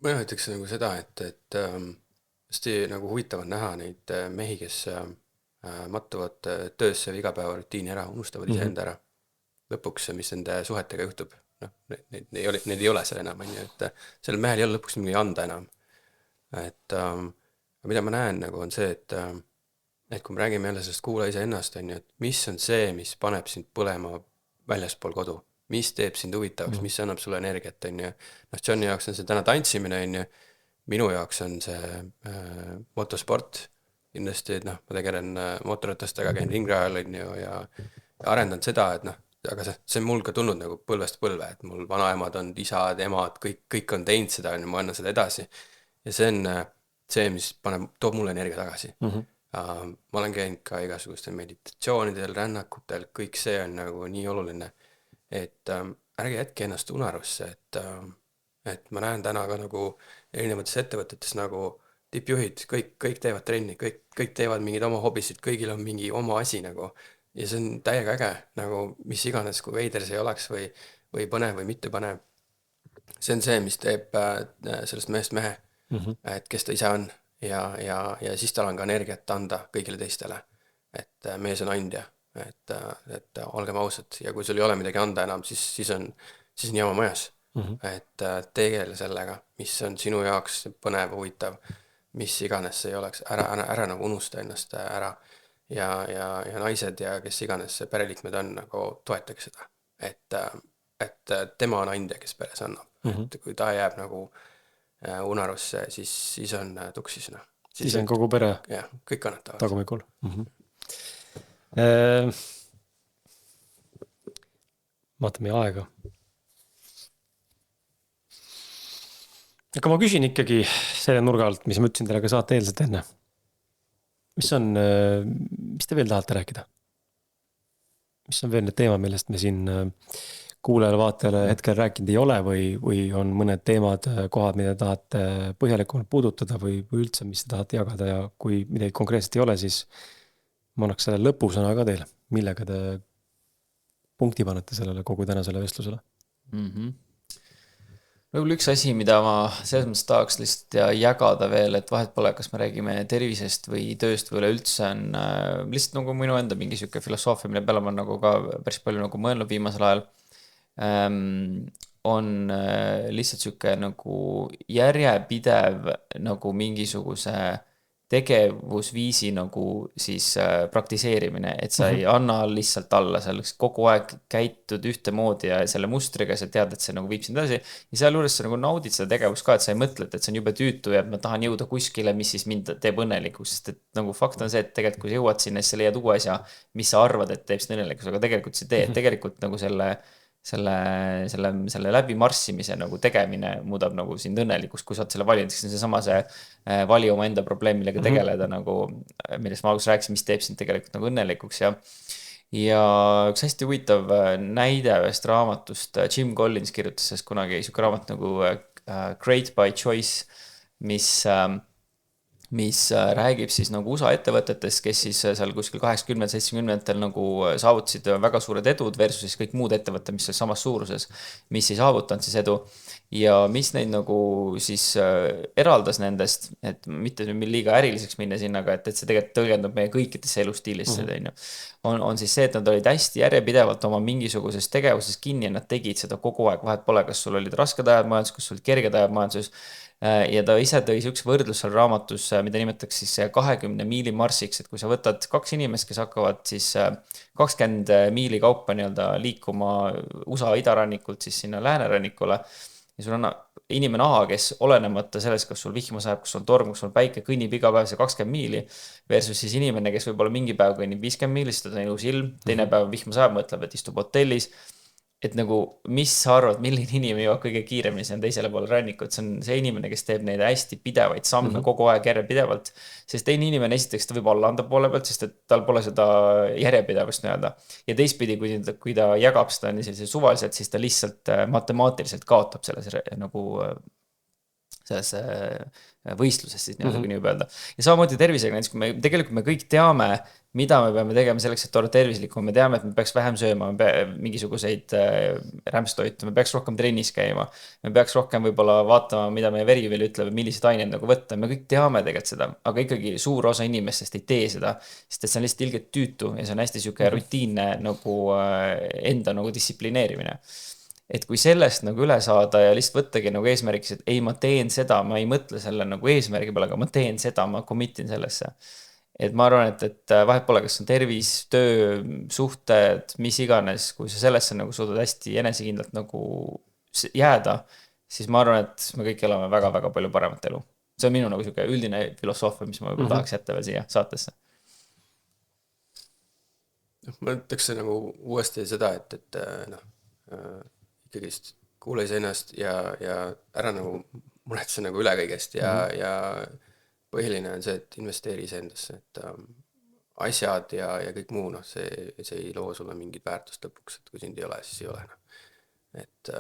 Ma ütleks nagu seda, et hästi nagu huvitav on näha neid mehi, kes mattuvad töösse või igapäevarutiini ära, unustavad iseenda ära. Lõpuks, mis nende suhetega juhtub, need ei ole seal enam, et sellel mehel ei ole lõpuks midagi anda enam. Et mida ma näen nagu on see, et kui me räägime jälle sellest kuula ise ennast, et mis on see, mis paneb sind põlema väljaspool kodu, mis teeb sind huvitavaks, mis annab sulle energiat, Johni jaoks on see täna tantsimine, minu jaoks on see motosport, kindlasti, et ma tegelen mootorratastega, käin ringrajal ja arendan seda, et aga see on mul ka tulnud nagu põlvest põlve, et mul vanaemad on, isad, emad, kõik on teinud seda, on ju, ma annan seda edasi. Ja see on see, mis toob mulle energia tagasi. Ma olen käinud ka igasugustel meditatsioonidel, rännakutel, kõik see on nagu nii oluline, et ärge jätke ennast unarusse, et ma näen täna ka nagu erinevates ettevõtetes nagu tippjuhid, kõik teevad trenni, kõik teevad mingid oma hobisid, kõigil on mingi oma asi nagu. Ja see on täiega äge, nagu mis iganes, kui veider see oleks või põnev või mitte põnev. See on see, mis teeb sellest mehest mehe, et kes ta ise on ja siis tal on ka energiat anda kõigile teistele. Et mees on andja, et olgem ausad ja kui sul ei ole midagi anda enam, siis on jama majas. Et tegele sellega, mis on sinu jaoks põnev, huvitav, mis iganes see ei oleks, ära nagu unusta ennast ära. Ja naised ja kes iganes pereliikmed on, nagu toetage seda, et tema on andja, kes peres annab. Et kui ta jääb nagu unarusse, siis on tuksis. Siis on kogu pere jah, kõik kannatavad. tagumikul. Vaata meie aega. Aga ma küsin ikkagi selle nurga alt, mis ma ütlesin teile ka saate eelselt enne. Mis te veel tahate rääkida? Mis on veel need teema, millest me siin kuulajale, vaatajale hetkel rääkinud ei ole või on mõned teemad, kohad, mida tahate põhjalikumalt puudutada või üldse, mis te tahate jagada ja kui midagi konkreetselt ei ole, siis ma annaks selle lõpusõna ka teile. Millega te punkti panete sellele kogu tänasele vestlusele? Võib-olla üks asi, mida ma selles mõttes tahaks lihtsalt jagada veel, et vahet pole, kas me räägime tervisest või tööst või üleüldse on lihtsalt nagu minu enda mingi siuke filosoofia, mille peale ma nagu ka päris palju nagu mõelnud viimasel ajal, on lihtsalt siuke nagu järjepidev nagu mingisuguse tegevusviisi nagu siis praktiseerimine, et sa ei anna lihtsalt alla selleks, kogu aeg käitud ühtemoodi ja selle mustriga sa tead, et see nagu viib sind edasi ja seal juures sa nagu naudid seda tegevust ka, et sa ei mõtle, et see on jube tüütu ja ma tahan jõuda kuskile, mis siis mind teeb õnnelikuks, sest et nagu fakt on see, et tegelikult kui sa jõuad sinna, siis sa leiad uue asja, mis sa arvad, et teeb sind õnnelikuks, aga tegelikult sa teed, tegelikult nagu selle läbimarssimise nagu tegemine muudab nagu sind õnnelikuks, kui sa oled selle valinud, siis on see vali oma enda probleem, millega tegeleda nagu, millest ma alguses rääkisin, mis teeb sind tegelikult nagu õnnelikuks ja üks hästi huvitav näide ühest raamatust, Jim Collins kirjutas sellest kunagi siuke raamat nagu Great by Choice, mis räägib siis nagu USA ettevõtetest, kes siis seal kuskil 80-70 nagu saavutasid väga suured edud versus siis kõik muud ettevõtted, mis samas suuruses, mis ei saavutanud siis edu ja mis neid nagu siis eraldas nendest, et mitte liiga äriliseks minna sinna, aga et see tegelikult tõlgendab meie kõikidesse elustiilisse, on siis see, et nad olid hästi järjepidevalt oma mingisuguses tegevuses kinni ja nad tegid seda kogu aeg, vahet pole, kas sul olid rasked ajad majanduses, kas sul olid kerged ajad majanduses ja ta ise tõi üks võrdlus seal raamatus, mida nimetaks siis 20 miili marsiks, et kui sa võtad 2 inimest, kes hakkavad siis 20 miili kaupa nii-öelda liikuma USA idarannikult siis sinna läänerannikule ja sul on inimene A, kes olenemata sellest, kas sul vihma sajab, kas sul torm, kas sul päike, kõnnib iga päev see 20 miili versus siis inimene, kes võib-olla mingi päev kõnnib 50 miili, sest ta on ilus ilm, teine päev vihma sajab, mõtleb, et istub hotellis. Et nagu, mis sa arvad, milline inimene jõuab kõige kiiremini sinna teisele poole rannikut, see on see inimene, kes teeb neid hästi pidevaid samme kogu aeg järjepidevalt, sest teine inimene esiteks ta võib alla anda poole pealt, sest et tal pole seda järjepidevust nii-öelda. Ja teistpidi, kui ta jagab seda nii suvaliselt, siis ta lihtsalt matemaatiliselt kaotab selles nagu selles võistluses siis nii-öelda, kui nii võib öelda. Ja samamoodi tervisega, näiteks kui tegelikult me kõik teame, mida me peame tegema selleks, et olla tervislikum, me teame, et me peaks vähem sööma, mingisuguseid rämpstoitu, me peaks rohkem trennis käima, me peaks rohkem võib-olla vaatama, mida meie veri veel ütleb, millised aineid nagu võtta, me kõik teame tegelikult seda, aga ikkagi suur osa inimestest ei tee seda, sest et see on lihtsalt ilgelt tüütu ja see on hästi siuke rutiinne nagu enda nagu distsiplineerimine. Et kui sellest nagu üle saada ja lihtsalt võttagi nagu eesmärgiks, et ei, ma teen seda, ma ei mõtle selle nagu eesmärgi peale, aga ma teen seda, ma commit'in sellesse. Et ma arvan, et vahet pole, kas on tervis, töö, suhted, mis iganes, kui sa sellesse nagu suudad hästi enesekindlalt nagu jääda, siis ma arvan, et me kõik elame väga-väga palju paremat elu. See on minu nagu siuke üldine filosoofia, mis ma tahaks jätta veel siia saatesse. ma ütleks nagu uuesti seda, et noh, ikkagist kuula iseennast ja ära nagu muretse nagu üle kõigest ja põhiline on see, et investeeri iseendasse, et asjad ja kõik muu, noh, see ei loo sulle mingit väärtust lõpuks, et kui sind ei ole, siis ei ole, noh. Et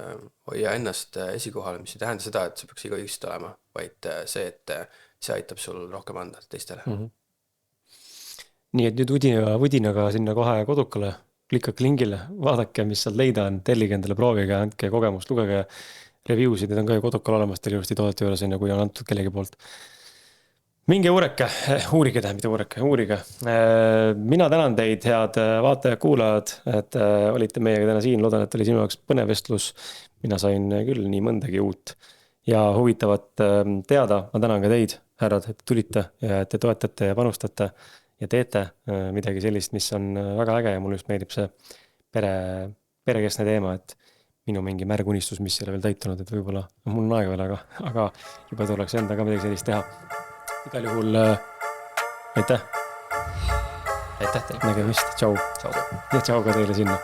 hoia ennast esikohal, mis ei tähenda seda, et see peaks igaüks olema, vaid see, et see aitab sul rohkem anda teistele. Nii et nüüd udinaga sinna kohe kodukale, klikake lingile, vaadake, mis sealt leida on, tellige endale, proovige, andke kogemust, lugege review'sid, need on ka ju kodukal olemas teil ilusti toodete juures, kui on antud kellegi poolt. Minge uurige. Mina tänan teid, head vaatajad, kuulajad, et olite meiega täna siin, loodan, et oli sinu jaoks põnev vestlus. Mina sain küll nii mõndagi uut ja huvitavat teada. Ma tänan ka teid, härrad, et tulite ja et te toetate ja panustate ja teete midagi sellist, mis on väga äge ja mulle just meeldib see perekeskne teema, et minu mingi märgunistus, mis ei ole veel täitunud, et võib-olla mul on aega veel, aga juba tuleks endaga midagi sellist teha. Igal juhul aitäh. Aitäh teile. Nägemist, tšau. Tšau. Ja tšau ka teile sinna.